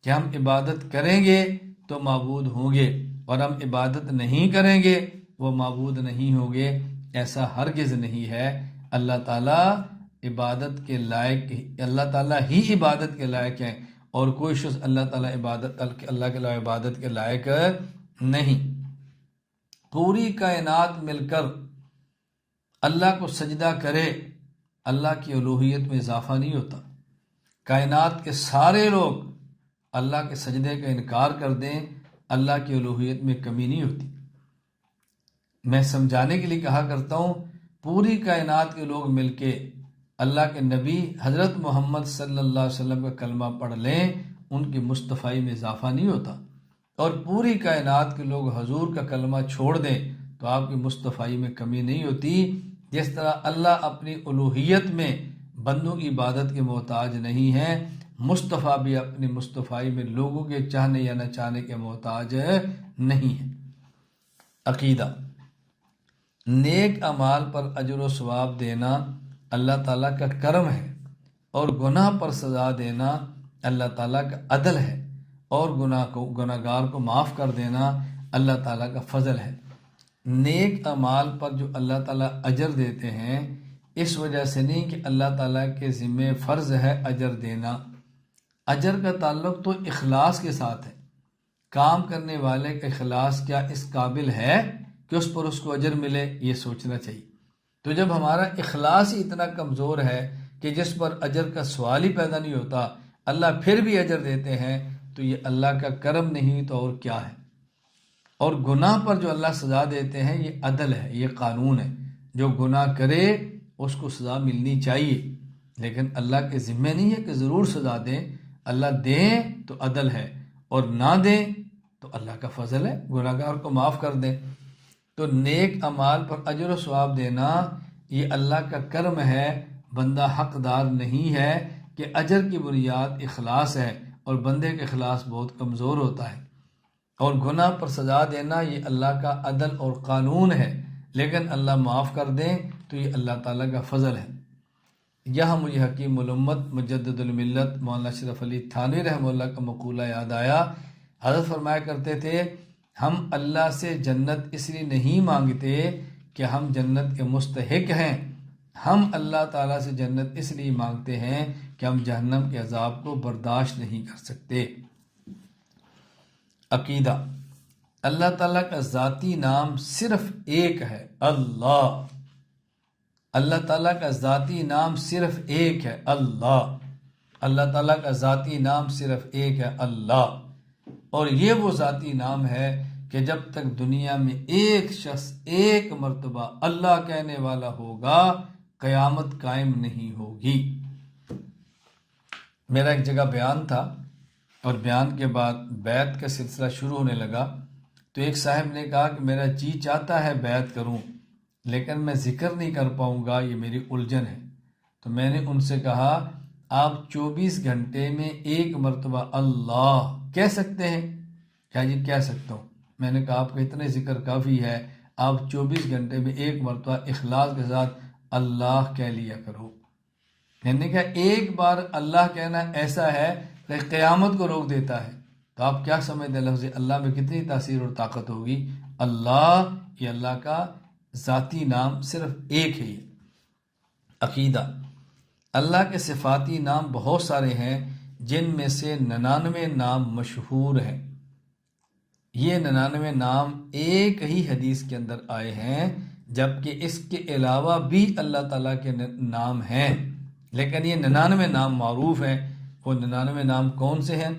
کہ ہم عبادت کریں گے تو معبود ہوں گے، اور ہم عبادت نہیں کریں گے وہ معبود نہیں ہوں گے۔ ایسا ہرگز نہیں ہے۔ اللہ تعالیٰ عبادت کے لائق، اللہ تعالیٰ ہی عبادت کے لائق ہیں، اور کوئی شخص اللہ کے علاوہ عبادت کے لائق نہیں۔ پوری کائنات مل کر اللہ کو سجدہ کرے، اللہ کی الوہیت میں اضافہ نہیں ہوتا۔ کائنات کے سارے لوگ اللہ کے سجدے کا انکار کر دیں، اللہ کی الوہیت میں کمی نہیں ہوتی۔ میں سمجھانے کے لیے کہا کرتا ہوں، پوری کائنات کے لوگ مل کے اللہ کے نبی حضرت محمد صلی اللہ علیہ وسلم کا کلمہ پڑھ لیں، ان کی مصطفی میں اضافہ نہیں ہوتا، اور پوری کائنات کے لوگ حضور کا کلمہ چھوڑ دیں تو آپ کی مصطفی میں کمی نہیں ہوتی۔ جس طرح اللہ اپنی الوہیت میں بندوں کی عبادت کے محتاج نہیں ہے، مصطفیٰ بھی اپنی مصطفی میں لوگوں کے چاہنے یا نہ چاہنے کے محتاج نہیں ہے۔ عقیدہ: نیک اعمال پر اجر و ثواب دینا اللہ تعالیٰ کا کرم ہے، اور گناہ پر سزا دینا اللہ تعالیٰ کا عدل ہے، اور گناہ گار کو معاف کر دینا اللہ تعالیٰ کا فضل ہے۔ نیک اعمال پر جو اللہ تعالیٰ اجر دیتے ہیں، اس وجہ سے نہیں کہ اللہ تعالیٰ کے ذمہ فرض ہے اجر دینا۔ اجر کا تعلق تو اخلاص کے ساتھ ہے۔ کام کرنے والے کا اخلاص کیا اس قابل ہے کہ اس پر اس کو اجر ملے، یہ سوچنا چاہیے۔ تو جب ہمارا اخلاص ہی اتنا کمزور ہے کہ جس پر اجر کا سوال ہی پیدا نہیں ہوتا، اللہ پھر بھی اجر دیتے ہیں، تو یہ اللہ کا کرم نہیں تو اور کیا ہے۔ اور گناہ پر جو اللہ سزا دیتے ہیں، یہ عدل ہے، یہ قانون ہے۔ جو گناہ کرے اس کو سزا ملنی چاہیے، لیکن اللہ کے ذمہ نہیں ہے کہ ضرور سزا دیں۔ اللہ دیں تو عدل ہے، اور نہ دیں تو اللہ کا فضل ہے، گناہ گار کو معاف کر دیں۔ تو نیک اعمال پر اجر و ثواب دینا یہ اللہ کا کرم ہے، بندہ حقدار نہیں ہے کہ اجر کی بنیاد اخلاص ہے، اور بندے کا اخلاص بہت کمزور ہوتا ہے۔ اور گناہ پر سزا دینا یہ اللہ کا عدل اور قانون ہے، لیکن اللہ معاف کر دیں تو یہ اللہ تعالیٰ کا فضل ہے۔ یہاں مجھے حکیم الامت مجدد الملت مولانا اشرف علی تھانوی رحمہ اللہ کا مقولہ یاد آیا۔ حضرت فرمایا کرتے تھے، ہم اللہ سے جنت اس لیے نہیں مانگتے کہ ہم جنت کے مستحق ہیں، ہم اللہ تعالیٰ سے جنت اس لیے مانگتے ہیں کہ ہم جہنم کے عذاب کو برداشت نہیں کر سکتے۔ عقیدہ: اللہ تعالیٰ کا ذاتی نام صرف ایک ہے، اللہ۔ اللہ تعالیٰ کا ذاتی نام صرف ایک ہے، اللہ۔ اللہ تعالیٰ کا ذاتی نام صرف ایک ہے، اللہ۔ اور یہ وہ ذاتی نام ہے کہ جب تک دنیا میں ایک شخص ایک مرتبہ اللہ کہنے والا ہوگا، قیامت قائم نہیں ہوگی۔ میرا ایک جگہ بیان تھا، اور بیان کے بعد بیعت کا سلسلہ شروع ہونے لگا، تو ایک صاحب نے کہا کہ میرا جی چاہتا ہے بیعت کروں، لیکن میں ذکر نہیں کر پاؤں گا، یہ میری الجھن ہے۔ تو میں نے ان سے کہا، آپ 24 گھنٹے میں ایک مرتبہ اللہ کہہ سکتے ہیں؟ کیا جی کہہ سکتا ہوں۔ میں نے کہا آپ کا اتنے ذکر کافی ہے، آپ 24 گھنٹے میں ایک مرتبہ اخلاص کے ساتھ اللہ کہہ لیا کرو۔ میں نے کہا ایک بار اللہ کہنا ایسا ہے کہ قیامت کو روک دیتا ہے، تو آپ کیا سمجھتے ہیں لفظ اللہ میں کتنی تاثیر اور طاقت ہوگی۔ اللہ، یہ اللہ کا ذاتی نام صرف ایک ہے۔ عقیدہ: اللہ کے صفاتی نام بہت سارے ہیں، جن میں سے 99 نام مشہور ہیں۔ یہ 99 نام ایک ہی حدیث کے اندر آئے ہیں، جبکہ اس کے علاوہ بھی اللہ تعالیٰ کے نام ہیں، لیکن یہ 99 نام معروف ہیں۔ وہ 99 نام کون سے ہیں؟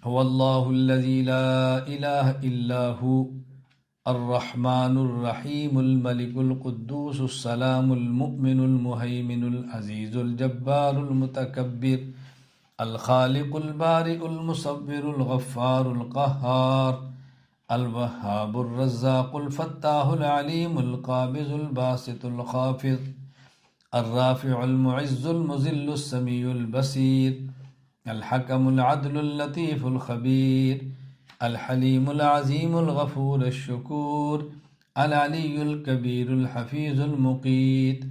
هو اللہ الذی لا الہ الا هو الرحمن الرحیم الملک القدوس السلام المؤمن المہیمن العزیز الجبار المتکبر الخالق البارئ المصور الغفار القہار الوہاب الرزاق الفتاح العلیم القابض الباسط الخافض الرافع المعز المذل السمیع البصیر الحکم العدل اللطیف الخبیر الحلیم العظیم الغفور الشکور العلی الکبیر الحفیظ المقیت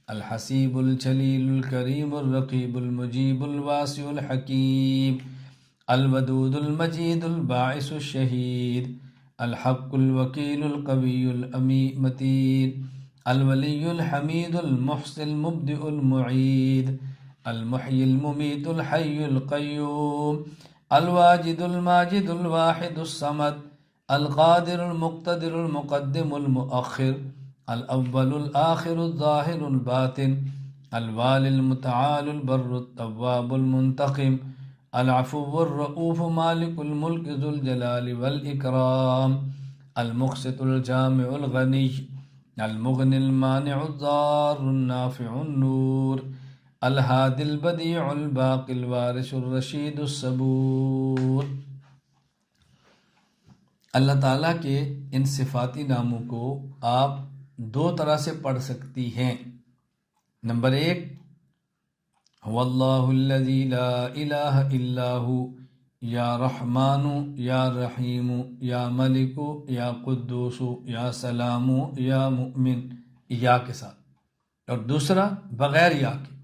الحسیب الجلیل الکریم الرقیب المجیب الواسع الحکیم الودود المجید الباعث الشہید الحق الوکیل القوی المتین الولی الحمید المحصی المبدئ المعید المحیی الممیت الحی القیوم الواجد الماجد الواحد الصمد القادر المقتدر المقدم المؤخر الاول الآخر الظاہر الباطن الوالي المتعال البر التواب المنتقم العفو الرؤوف مالك الملك ذو الجلال والإكرام المقسط الجامع الغني المغني المانع الضار النافع النور الهادي البديع الباقي الوارث الرشيد الصبور۔ اللہ تعالیٰ کے ان صفاتی ناموں کو آپ دو طرح سے پڑھ سکتی ہیں۔ نمبر 1، هو اللہ الذی لا الہ الا ہو، یا رحمان یا رحیم یا ملک یا قدوس یا سلام یا مؤمن، یا کے ساتھ۔ اور دوسرا بغیر یا کے،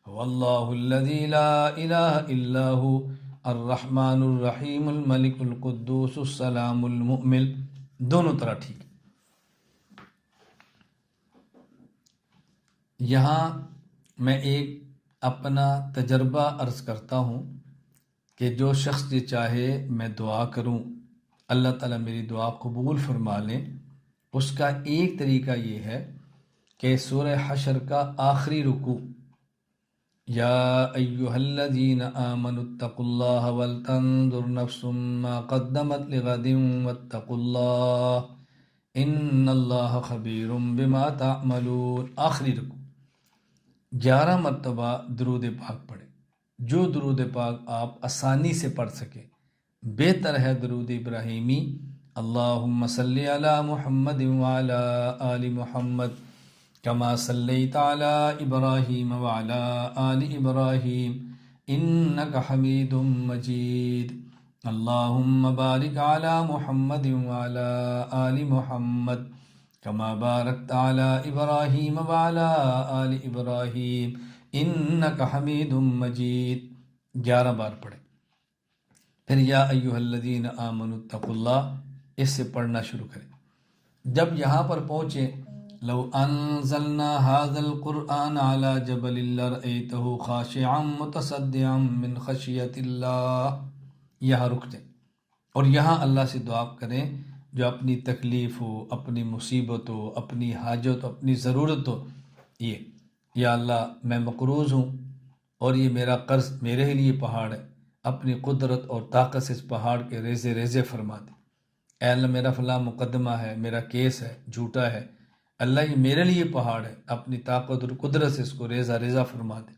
هو اللہ الذی لا الہ الا ہو الرحمن الرحیم الملک القدوس السلام المؤمن، دونوں طرح ٹھیک۔ یہاں میں ایک اپنا تجربہ عرض کرتا ہوں کہ جو شخص یہ چاہے میں دعا کروں اللہ تعالیٰ میری دعا قبول فرما لیں، اس کا ایک طریقہ یہ ہے کہ سورہ حشر کا آخری رکوع، یا ایہا الذین آمنوا اتقوا اللہ ولتنظر نفس ما قدمت لغد واتقوا اللہ ان اللہ خبیر بما تعملون، آخری رکوع 11 مرتبہ درود پاک پڑھیں۔ جو درود پاک آپ آسانی سے پڑھ سکیں، بہتر ہے درود ابراہیمی، اللہم صلی علی محمد وعلی آل محمد کما صلیت علی ابراہیم وعلی آل ابراہیم انک حمید مجید، اللہم بارک علی محمد وعلی آل محمد کما بارکت علی ابراہیم وعلی آل ابراہیم انک حمید مجید، 11 بار پڑھیں۔ پھر یا ایہا الذین آمنوا اتقوا اللہ، اس سے پڑھنا شروع کریں۔ جب یہاں پر پہنچیں، لو انزلنا ھذا القرآن علی جبل لرأیتہ خاشعا متصدعا من خشیۃ اللہ، یہاں رک جائیں اور یہاں اللہ سے دعا کریں جو اپنی تکلیف ہو، اپنی مصیبت ہو، اپنی حاجت ہو، اپنی ضرورت ہو، یہ یا اللہ میں مقروض ہوں اور یہ میرا قرض میرے ہی لیے پہاڑ ہے، اپنی قدرت اور طاقت سے اس پہاڑ کے ریزے ریزے فرما دے۔ اے اللہ میرا فلاں مقدمہ ہے، میرا کیس ہے، جھوٹا ہے، اللہ یہ میرے لیے پہاڑ ہے، اپنی طاقت اور قدرت سے اس کو ریزہ ریزہ فرما دے۔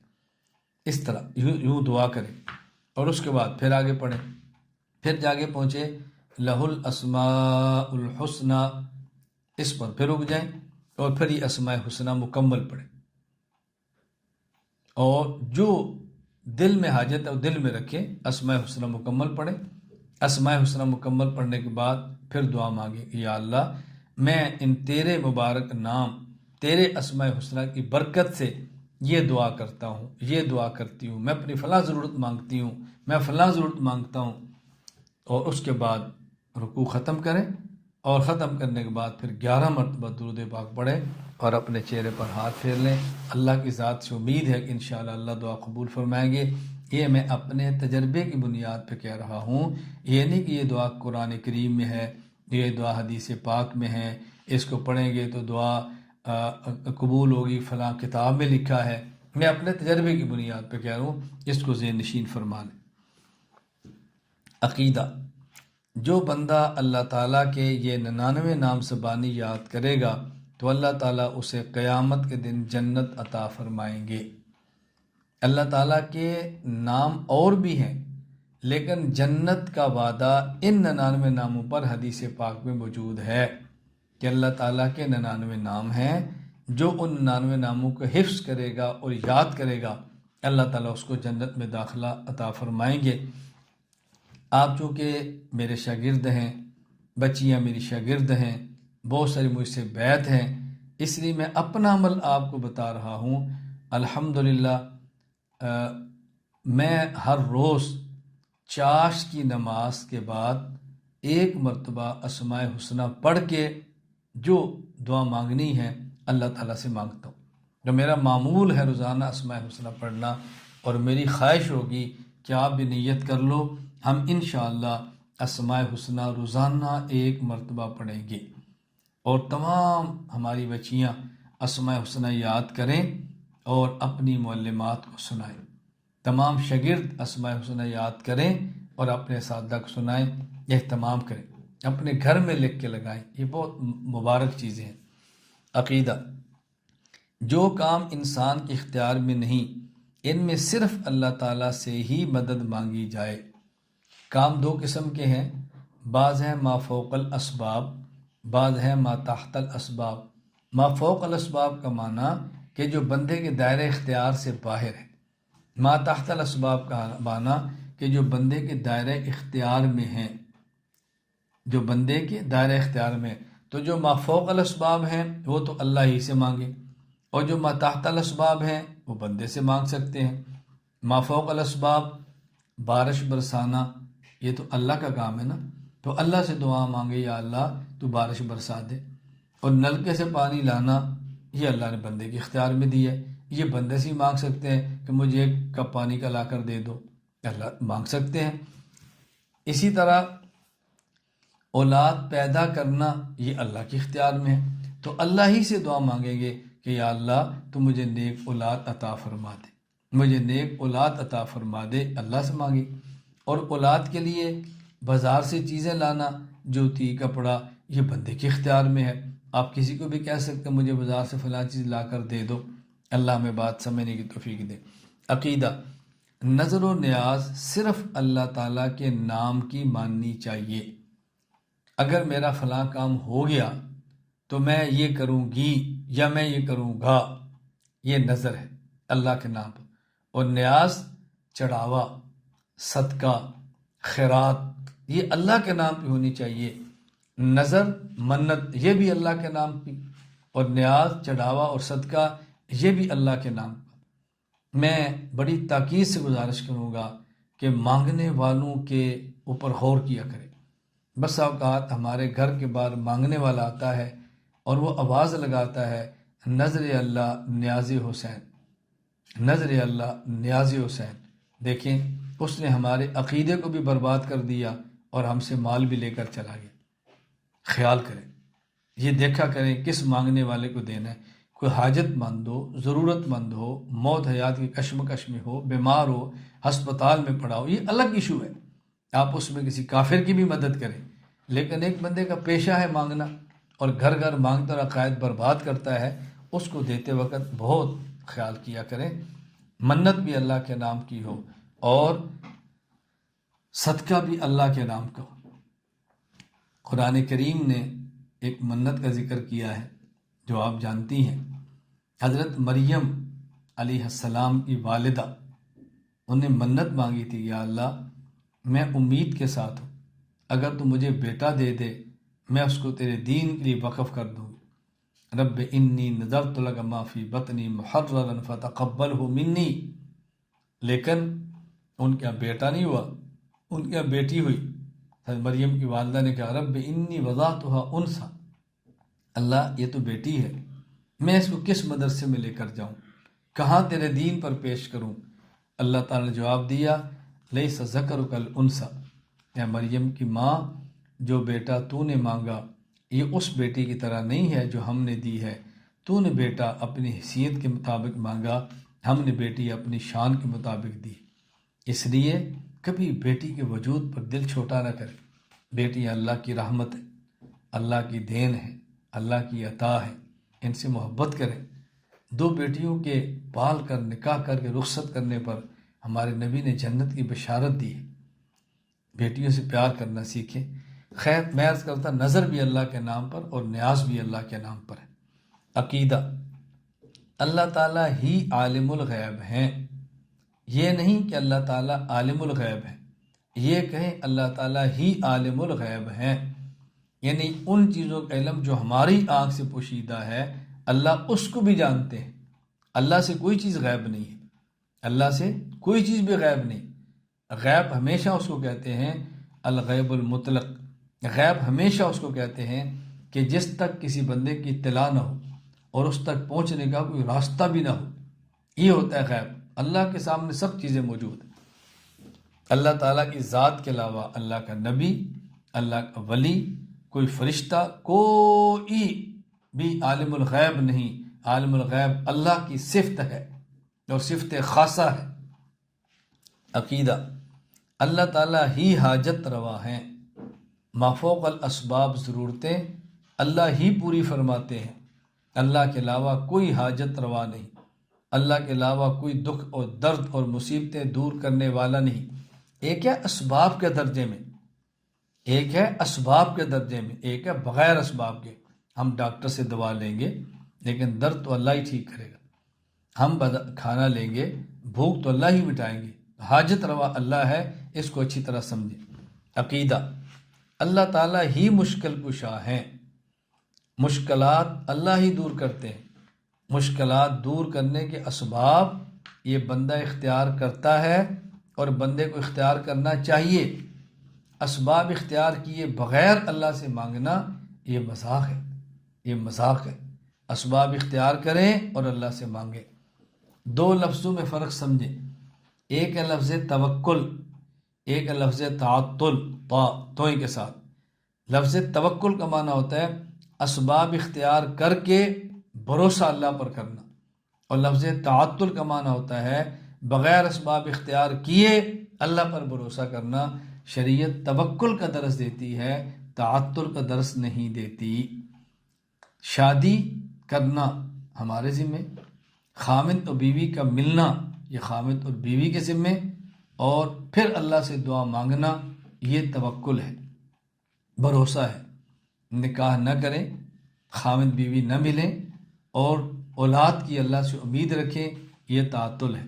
اس طرح یوں دعا کریں اور اس کے بعد پھر آگے پڑھیں۔ پھر جاگے پہنچے لہ الاسماء الحسنی، اس پر پھر رک جائیں اور پھر یہ اسماء حسنی مکمل پڑھیں، اور جو دل میں حاجت ہے وہ دل میں رکھیں، اسماء حسنی مکمل پڑھیں۔ اسماء حسنی مکمل پڑھنے کے بعد پھر دعا مانگیں کہ یا اللہ میں ان تیرے مبارک نام، تیرے اسماء حسنی کی برکت سے یہ دعا کرتا ہوں، یہ دعا کرتی ہوں، میں اپنی فلاں ضرورت مانگتی ہوں، میں فلاں ضرورت مانگتا ہوں۔ اور اس کے بعد رکوع ختم کریں، اور ختم کرنے کے بعد پھر 11 مرتبہ درود پاک پڑھیں اور اپنے چہرے پر ہاتھ پھیر لیں۔ اللہ کی ذات سے امید ہے کہ انشاءاللہ اللہ دعا قبول فرمائیں گے۔ یہ میں اپنے تجربے کی بنیاد پہ کہہ رہا ہوں، یہ نہیں کہ یہ دعا قرآن کریم میں ہے، یہ دعا حدیث پاک میں ہے، اس کو پڑھیں گے تو دعا قبول ہوگی، فلاں کتاب میں لکھا ہے۔ میں اپنے تجربے کی بنیاد پہ کہہ رہا ہوں، اس کو ذہن نشین فرما لیں۔ عقیدہ، جو بندہ اللہ تعالیٰ کے یہ 99 نام زبانی یاد کرے گا تو اللہ تعالیٰ اسے قیامت کے دن جنت عطا فرمائیں گے۔ اللہ تعالیٰ کے نام اور بھی ہیں، لیکن جنت کا وعدہ ان 99 ناموں پر حدیث پاک میں موجود ہے کہ اللہ تعالیٰ کے 99 نام ہیں، جو ان 99 ناموں کو حفظ کرے گا اور یاد کرے گا اللہ تعالیٰ اس کو جنت میں داخلہ عطا فرمائیں گے۔ آپ چونکہ میرے شاگرد ہیں، بچیاں میری شاگرد ہیں، بہت ساری مجھ سے بیعت ہیں، اس لیے میں اپنا عمل آپ کو بتا رہا ہوں۔ الحمدللہ میں ہر روز چاش کی نماز کے بعد ایک مرتبہ اسماء حسنہ پڑھ کے جو دعا مانگنی ہے اللہ تعالیٰ سے مانگتا ہوں۔ جو میرا معمول ہے روزانہ اسماء حسنہ پڑھنا، اور میری خواہش ہوگی کہ آپ بھی نیت کر لو، ہم انشاءاللہ اسماء حسنہ روزانہ ایک مرتبہ پڑھیں گے، اور تمام ہماری بچیاں اسماء حسنہ یاد کریں اور اپنی معلمات کو سنائیں۔ تمام شاگرد اسماء حسنہ یاد کریں اور اپنے اساتذہ کو سنائیں، اہتمام کریں، اپنے گھر میں لکھ کے لگائیں۔ یہ بہت مبارک چیزیں ہیں۔ عقیدہ: جو کام انسان کے اختیار میں نہیں، ان میں صرف اللہ تعالیٰ سے ہی مدد مانگی جائے۔ کام دو قسم کے ہیں، بعض ہیں ما فوق الاسباب، بعض ہیں ما تحت الاسباب۔ ما فوق الاسباب کا معنی کہ جو بندے کے دائرہ اختیار سے باہر ہے، ما تحت الاسباب کا معنی کہ جو بندے کے دائرہ اختیار میں ہیں، جو بندے کے دائرہ اختیار میں۔ تو جو ما فوق الاسباب ہیں وہ تو اللہ ہی سے مانگے، اور جو ما تحت الاسباب ہیں وہ بندے سے مانگ سکتے ہیں۔ ما فوق الاسباب، بارش برسانا، یہ تو اللہ کا کام ہے نا، تو اللہ سے دعا مانگے یا اللہ تو بارش برسا دے۔ اور نلکے سے پانی لانا یہ اللہ نے بندے کے اختیار میں دیا ہے، یہ بندے سے ہی مانگ سکتے ہیں کہ مجھے ایک کپ پانی کا لا کر دے دو، اللہ مانگ سکتے ہیں۔ اسی طرح اولاد پیدا کرنا یہ اللہ کے اختیار میں ہے، تو اللہ ہی سے دعا مانگیں گے کہ یا اللہ تو مجھے نیک اولاد عطا فرما دے، مجھے نیک اولاد عطا فرما دے، اللہ سے مانگے۔ اور اولاد کے لیے بازار سے چیزیں لانا، جوتی کپڑا، یہ بندے کے اختیار میں ہے۔ آپ کسی کو بھی کہہ سکتے ہیں مجھے بازار سے فلاں چیز لا کر دے دو، اللہ ہمیں بات سمجھنے کی توفیق دے۔ عقیدہ: نظر و نیاز صرف اللہ تعالیٰ کے نام کی ماننی چاہیے۔ اگر میرا فلاں کام ہو گیا تو میں یہ کروں گی یا میں یہ کروں گا، یہ نظر ہے اللہ کے نام پر۔ اور نیاز چڑھاوا، صدقہ، خیرات، یہ اللہ کے نام پہ ہونی چاہیے۔ نظر، منت، یہ بھی اللہ کے نام پہ، اور نیاز، چڑھاوا اور صدقہ یہ بھی اللہ کے نام پر۔ میں بڑی تاکید سے گزارش کروں گا کہ مانگنے والوں کے اوپر غور کیا کرے۔ بس اوقات ہمارے گھر کے باہر مانگنے والا آتا ہے اور وہ آواز لگاتا ہے نظر اللہ نیاز حسین، نظر اللہ نیاز حسین۔ دیکھیں اس نے ہمارے عقیدے کو بھی برباد کر دیا اور ہم سے مال بھی لے کر چلا گیا۔ خیال کریں، یہ دیکھا کریں کس مانگنے والے کو دینا ہے۔ کوئی حاجت مند ہو، ضرورت مند ہو، موت حیات کی کشمکش میں ہو، بیمار ہو، ہسپتال میں پڑا ہو، یہ الگ ایشو ہے، آپ اس میں کسی کافر کی بھی مدد کریں۔ لیکن ایک بندے کا پیشہ ہے مانگنا اور گھر گھر مانگتا اور عقائد برباد کرتا ہے، اس کو دیتے وقت بہت خیال کیا کریں۔ منت بھی اللہ کے نام کی ہو اور صدقہ بھی اللہ کے نام کا ہو۔ قرآن کریم نے ایک منت کا ذکر کیا ہے جو آپ جانتی ہیں۔ حضرت مریم علیہ السلام کی والدہ، انہیں منت مانگی تھی یا اللہ میں امید کے ساتھ ہوں، اگر تو مجھے بیٹا دے دے میں اس کو تیرے دین کے لیے وقف کر دوں گی۔ رب انی نذرت لک ما فی بطنی محررا فتقبلہ منی۔ لیکن ان کا بیٹا نہیں ہوا، ان کی بیٹی ہوئی۔ حضرت مریم کی والدہ نے کہا رب انی وضعتها انثی، اللہ یہ تو بیٹی ہے، میں اس کو کس مدرسے میں لے کر جاؤں، کہاں تیرے دین پر پیش کروں؟ اللہ تعالیٰ نے جواب دیا لیس ذکر کالانثی، اے مریم کی ماں جو بیٹا تو نے مانگا یہ اس بیٹی کی طرح نہیں ہے جو ہم نے دی ہے۔ تو نے بیٹا اپنی حیثیت کے مطابق مانگا، ہم نے بیٹی اپنی شان کے مطابق دی۔ اس لیے کبھی بیٹی کے وجود پر دل چھوٹا نہ کرے۔ بیٹی اللہ کی رحمت ہے، اللہ کی دین ہے، اللہ کی عطا ہے، ان سے محبت کریں۔ دو بیٹیوں کے پال کر نکاح کر کے رخصت کرنے پر ہمارے نبی نے جنت کی بشارت دی ہے۔ بیٹیوں سے پیار کرنا سیکھیں۔ خیر میں عرض کرتا نظر بھی اللہ کے نام پر اور نیاز بھی اللہ کے نام پر ہے۔ عقیدہ: اللہ تعالیٰ ہی عالم الغیب ہیں، یہ نہیں کہ اللہ تعالیٰ عالم الغیب ہے، یہ کہیں اللہ تعالیٰ ہی عالم الغیب ہیں، یعنی ان چیزوں کا علم جو ہماری آنکھ سے پوشیدہ ہے اللہ اس کو بھی جانتے ہیں۔ اللہ سے کوئی چیز غائب نہیں ہے، اللہ سے کوئی چیز بھی غائب نہیں۔ غیب ہمیشہ اس کو کہتے ہیں الغیب المطلق، غیب ہمیشہ اس کو کہتے ہیں کہ جس تک کسی بندے کی اطلاع نہ ہو اور اس تک پہنچنے کا کوئی راستہ بھی نہ ہو، یہ ہوتا ہے غیب۔ اللہ کے سامنے سب چیزیں موجود ہیں۔ اللہ تعالیٰ کی ذات کے علاوہ اللہ کا نبی، اللہ کا ولی، کوئی فرشتہ، کوئی بھی عالم الغیب نہیں۔ عالم الغیب اللہ کی صفت ہے اور صفت خاصہ ہے۔ عقیدہ، اللہ تعالیٰ ہی حاجت روا ہیں، مافوق الاسباب ضرورتیں اللہ ہی پوری فرماتے ہیں۔ اللہ کے علاوہ کوئی حاجت روا نہیں، اللہ کے علاوہ کوئی دکھ اور درد اور مصیبتیں دور کرنے والا نہیں۔ ایک ہے اسباب کے درجے میں، ایک ہے اسباب کے درجے میں، ایک ہے بغیر اسباب کے۔ ہم ڈاکٹر سے دوا لیں گے لیکن درد تو اللہ ہی ٹھیک کرے گا، ہم کھانا لیں گے، بھوک تو اللہ ہی مٹائیں گے۔ حاجت روا اللہ ہے، اس کو اچھی طرح سمجھیں۔ عقیدہ، اللہ تعالیٰ ہی مشکل کشا ہیں، مشکلات اللہ ہی دور کرتے ہیں۔ مشکلات دور کرنے کے اسباب یہ بندہ اختیار کرتا ہے اور بندے کو اختیار کرنا چاہیے۔ اسباب اختیار کیے بغیر اللہ سے مانگنا یہ مذاق ہے، یہ مذاق ہے۔ اسباب اختیار کریں اور اللہ سے مانگیں۔ دو لفظوں میں فرق سمجھیں، ایک ہے لفظ توکل، ایک ہے لفظ تعطل، توئیں کے ساتھ۔ لفظ توکل کا معنی ہوتا ہے اسباب اختیار کر کے بھروسہ اللہ پر کرنا، اور لفظ تعطل کا معنی ہوتا ہے بغیر اسباب اختیار کیے اللہ پر بھروسہ کرنا۔ شریعت توکل کا درس دیتی ہے، تعطل کا درس نہیں دیتی۔ شادی کرنا ہمارے ذمے، خامد اور بیوی کا ملنا یہ خامد اور بیوی کے ذمے، اور پھر اللہ سے دعا مانگنا یہ توکل ہے، بھروسہ ہے۔ نکاح نہ کریں، خامد بیوی نہ ملیں اور اولاد کی اللہ سے امید رکھیں، یہ تعطل ہے۔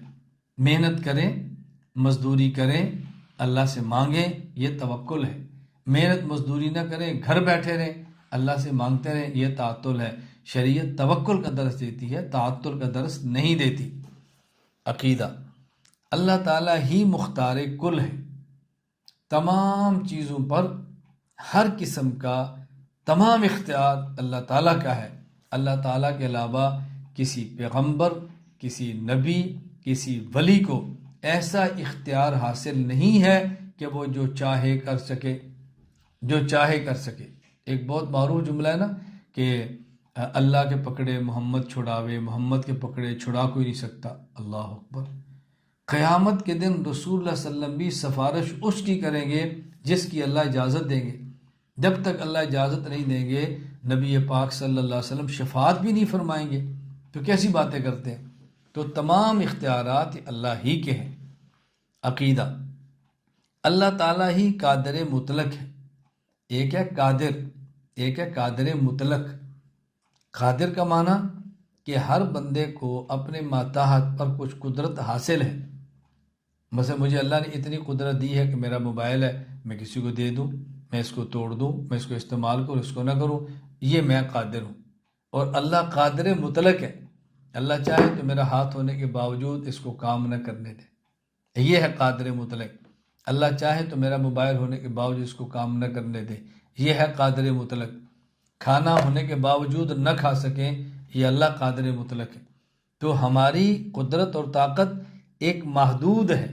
محنت کریں، مزدوری کریں، اللہ سے مانگیں، یہ توکل ہے۔ محنت مزدوری نہ کریں، گھر بیٹھے رہیں، اللہ سے مانگتے رہیں، یہ تعطل ہے۔ شریعت توکل کا درس دیتی ہے، تعطل کا درس نہیں دیتی۔ عقیدہ، اللہ تعالیٰ ہی مختار کل ہے، تمام چیزوں پر ہر قسم کا تمام اختیار اللہ تعالیٰ کا ہے۔ اللہ تعالیٰ کے علاوہ کسی پیغمبر، کسی نبی، کسی ولی کو ایسا اختیار حاصل نہیں ہے کہ وہ جو چاہے کر سکے، جو چاہے کر سکے۔ ایک بہت معروف جملہ ہے نا کہ اللہ کے پکڑے محمد چھڑاوے، محمد کے پکڑے چھڑا کوئی نہیں سکتا۔ اللہ اکبر۔ قیامت کے دن رسول اللہ صلی اللہ علیہ وسلم بھی سفارش اس کی کریں گے جس کی اللہ اجازت دیں گے۔ جب تک اللہ اجازت نہیں دیں گے نبی پاک صلی اللہ علیہ وسلم شفاعت بھی نہیں فرمائیں گے، تو کیسی باتیں کرتے ہیں؟ تو تمام اختیارات اللہ ہی کے ہیں۔ عقیدہ، اللہ تعالیٰ ہی قادر مطلق ہے۔ ایک ہے قادر، ایک ہے قادر مطلق۔ قادر کا معنی کہ ہر بندے کو اپنے ماتحت پر کچھ قدرت حاصل ہے۔ مثلا مجھے اللہ نے اتنی قدرت دی ہے کہ میرا موبائل ہے، میں کسی کو دے دوں، میں اس کو توڑ دوں، میں اس کو استعمال کروں، اس کو نہ کروں، یہ میں قادر ہوں۔ اور اللہ قادر مطلق ہے، اللہ چاہے تو میرا ہاتھ ہونے کے باوجود اس کو کام نہ کرنے دے، یہ ہے قادر مطلق۔ اللہ چاہے تو میرا موبائل ہونے کے باوجود اس کو کام نہ کرنے دے، یہ ہے قادر مطلق۔ کھانا ہونے کے باوجود نہ کھا سکیں، یہ اللہ قادر مطلق ہے۔ تو ہماری قدرت اور طاقت ایک محدود ہے،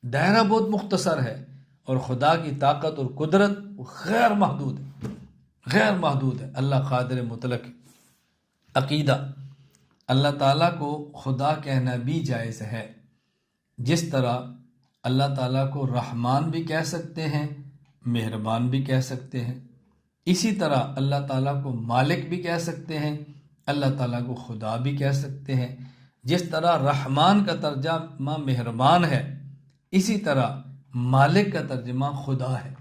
دائرہ بہت مختصر ہے، اور خدا کی طاقت اور قدرت غیر محدود ہے، غیر محدود ہے۔ اللہ قادر مطلق ہے۔ عقیدہ، اللہ تعالیٰ کو خدا کہنا بھی جائز ہے، جس طرح اللہ تعالیٰ کو رحمان بھی کہہ سکتے ہیں، مہربان بھی کہہ سکتے ہیں، اسی طرح اللہ تعالیٰ کو مالک بھی کہہ سکتے ہیں، اللہ تعالیٰ کو خدا بھی کہہ سکتے ہیں۔ جس طرح رحمان کا ترجمہ مہربان ہے، اسی طرح مالک کا ترجمہ خدا ہے۔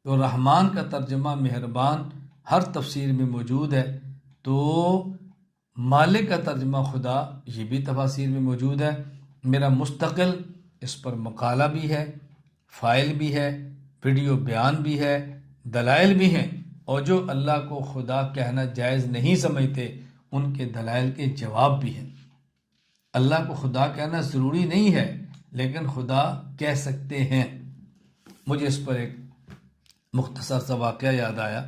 تو رحمان کا ترجمہ مہربان ہر تفسیر میں موجود ہے، تو مالک کا ترجمہ خدا یہ بھی تفاسیر میں موجود ہے۔ میرا مستقل اس پر مقالہ بھی ہے، فائل بھی ہے، ویڈیو بیان بھی ہے، دلائل بھی ہیں، اور جو اللہ کو خدا کہنا جائز نہیں سمجھتے ان کے دلائل کے جواب بھی ہیں۔ اللہ کو خدا کہنا ضروری نہیں ہے، لیکن خدا کہہ سکتے ہیں۔ مجھے اس پر ایک مختصر سا واقعہ یاد آیا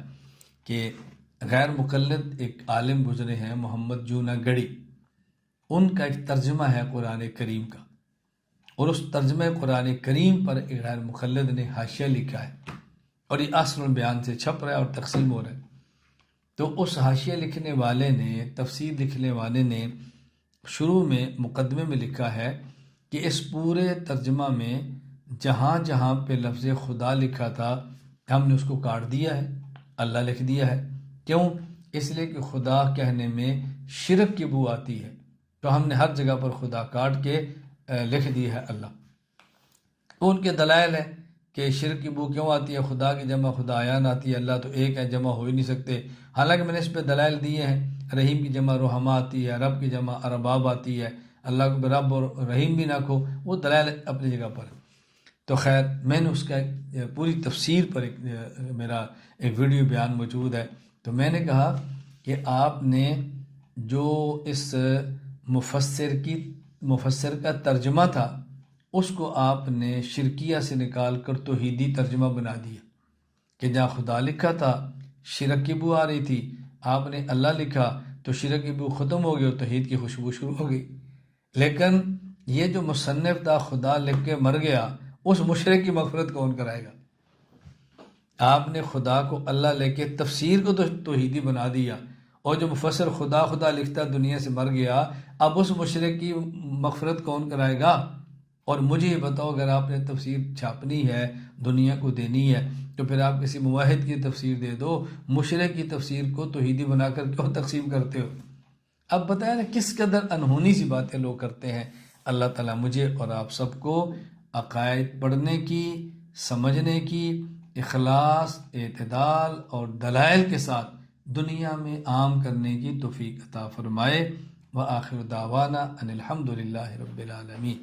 کہ غیر مقلد ایک عالم گزرے ہیں، محمد جونا گڑی۔ ان کا ایک ترجمہ ہے قرآن کریم کا، اور اس ترجمہ قرآن کریم پر ایک غیر مقلد نے حاشیہ لکھا ہے، اور یہ اصل البیان سے چھپ رہا ہے اور تقسیم ہو رہا ہے۔ تو اس حاشیہ لکھنے والے نے، تفسیر لکھنے والے نے شروع میں مقدمے میں لکھا ہے کہ اس پورے ترجمہ میں جہاں جہاں پہ لفظ خدا لکھا تھا ہم نے اس کو کاٹ دیا ہے، اللہ لکھ دیا ہے۔ کیوں؟ اس لیے کہ خدا کہنے میں شرک کی بو آتی ہے، تو ہم نے ہر جگہ پر خدا کاٹ کے لکھ دی ہے اللہ۔ تو ان کے دلائل ہے کہ شرک کی بو کیوں آتی ہے، خدا کی جمع خدایان آتی ہے، اللہ تو ایک ہے، جمع ہو ہی نہیں سکتے۔ حالانکہ میں نے اس پہ دلائل دیے ہیں، رحیم کی جمع رحمہ آتی ہے، رب کی جمع ارباب آتی ہے، اللہ کو رب اور رحیم بھی نہ کھو، وہ دلائل اپنی جگہ پر۔ تو خیر، میں نے اس کا پوری تفسیر پر میرا ایک ویڈیو بیان موجود ہے۔ تو میں نے کہا کہ آپ نے جو اس مفسر کا ترجمہ تھا اس کو آپ نے شرکیہ سے نکال کر توحیدی ترجمہ بنا دیا، کہ جہاں خدا لکھا تھا شرک کی بو آ رہی تھی، آپ نے اللہ لکھا تو شرک کی بو ختم ہو گئی اور توحید کی خوشبو شروع ہو گئی۔ لیکن یہ جو مصنف تھا خدا لکھ کے مر گیا، اس مشرک کی مغفرت کون کرائے گا؟ آپ نے خدا کو اللہ لے کے تفسیر کو تو توحیدی بنا دیا، اور جو مفسر خدا خدا لکھتا دنیا سے مر گیا، اب اس مشرک کی مغفرت کون کرائے گا؟ اور مجھے یہ بتاؤ، اگر آپ نے تفسیر چھاپنی ہے، دنیا کو دینی ہے، تو پھر آپ کسی موحد کی تفسیر دے دو، مشرک کی تفسیر کو توحیدی بنا کر کیوں تقسیم کرتے ہو؟ اب بتائیں نا کس قدر انہونی سی باتیں لوگ کرتے ہیں۔ اللہ تعالیٰ مجھے اور آپ سب کو عقائد پڑھنے کی، سمجھنے کی، اخلاص، اعتدال اور دلائل کے ساتھ دنیا میں عام کرنے کی توفیق عطا فرمائے۔ وآخر دعوانا ان الحمد للہ رب العالمین۔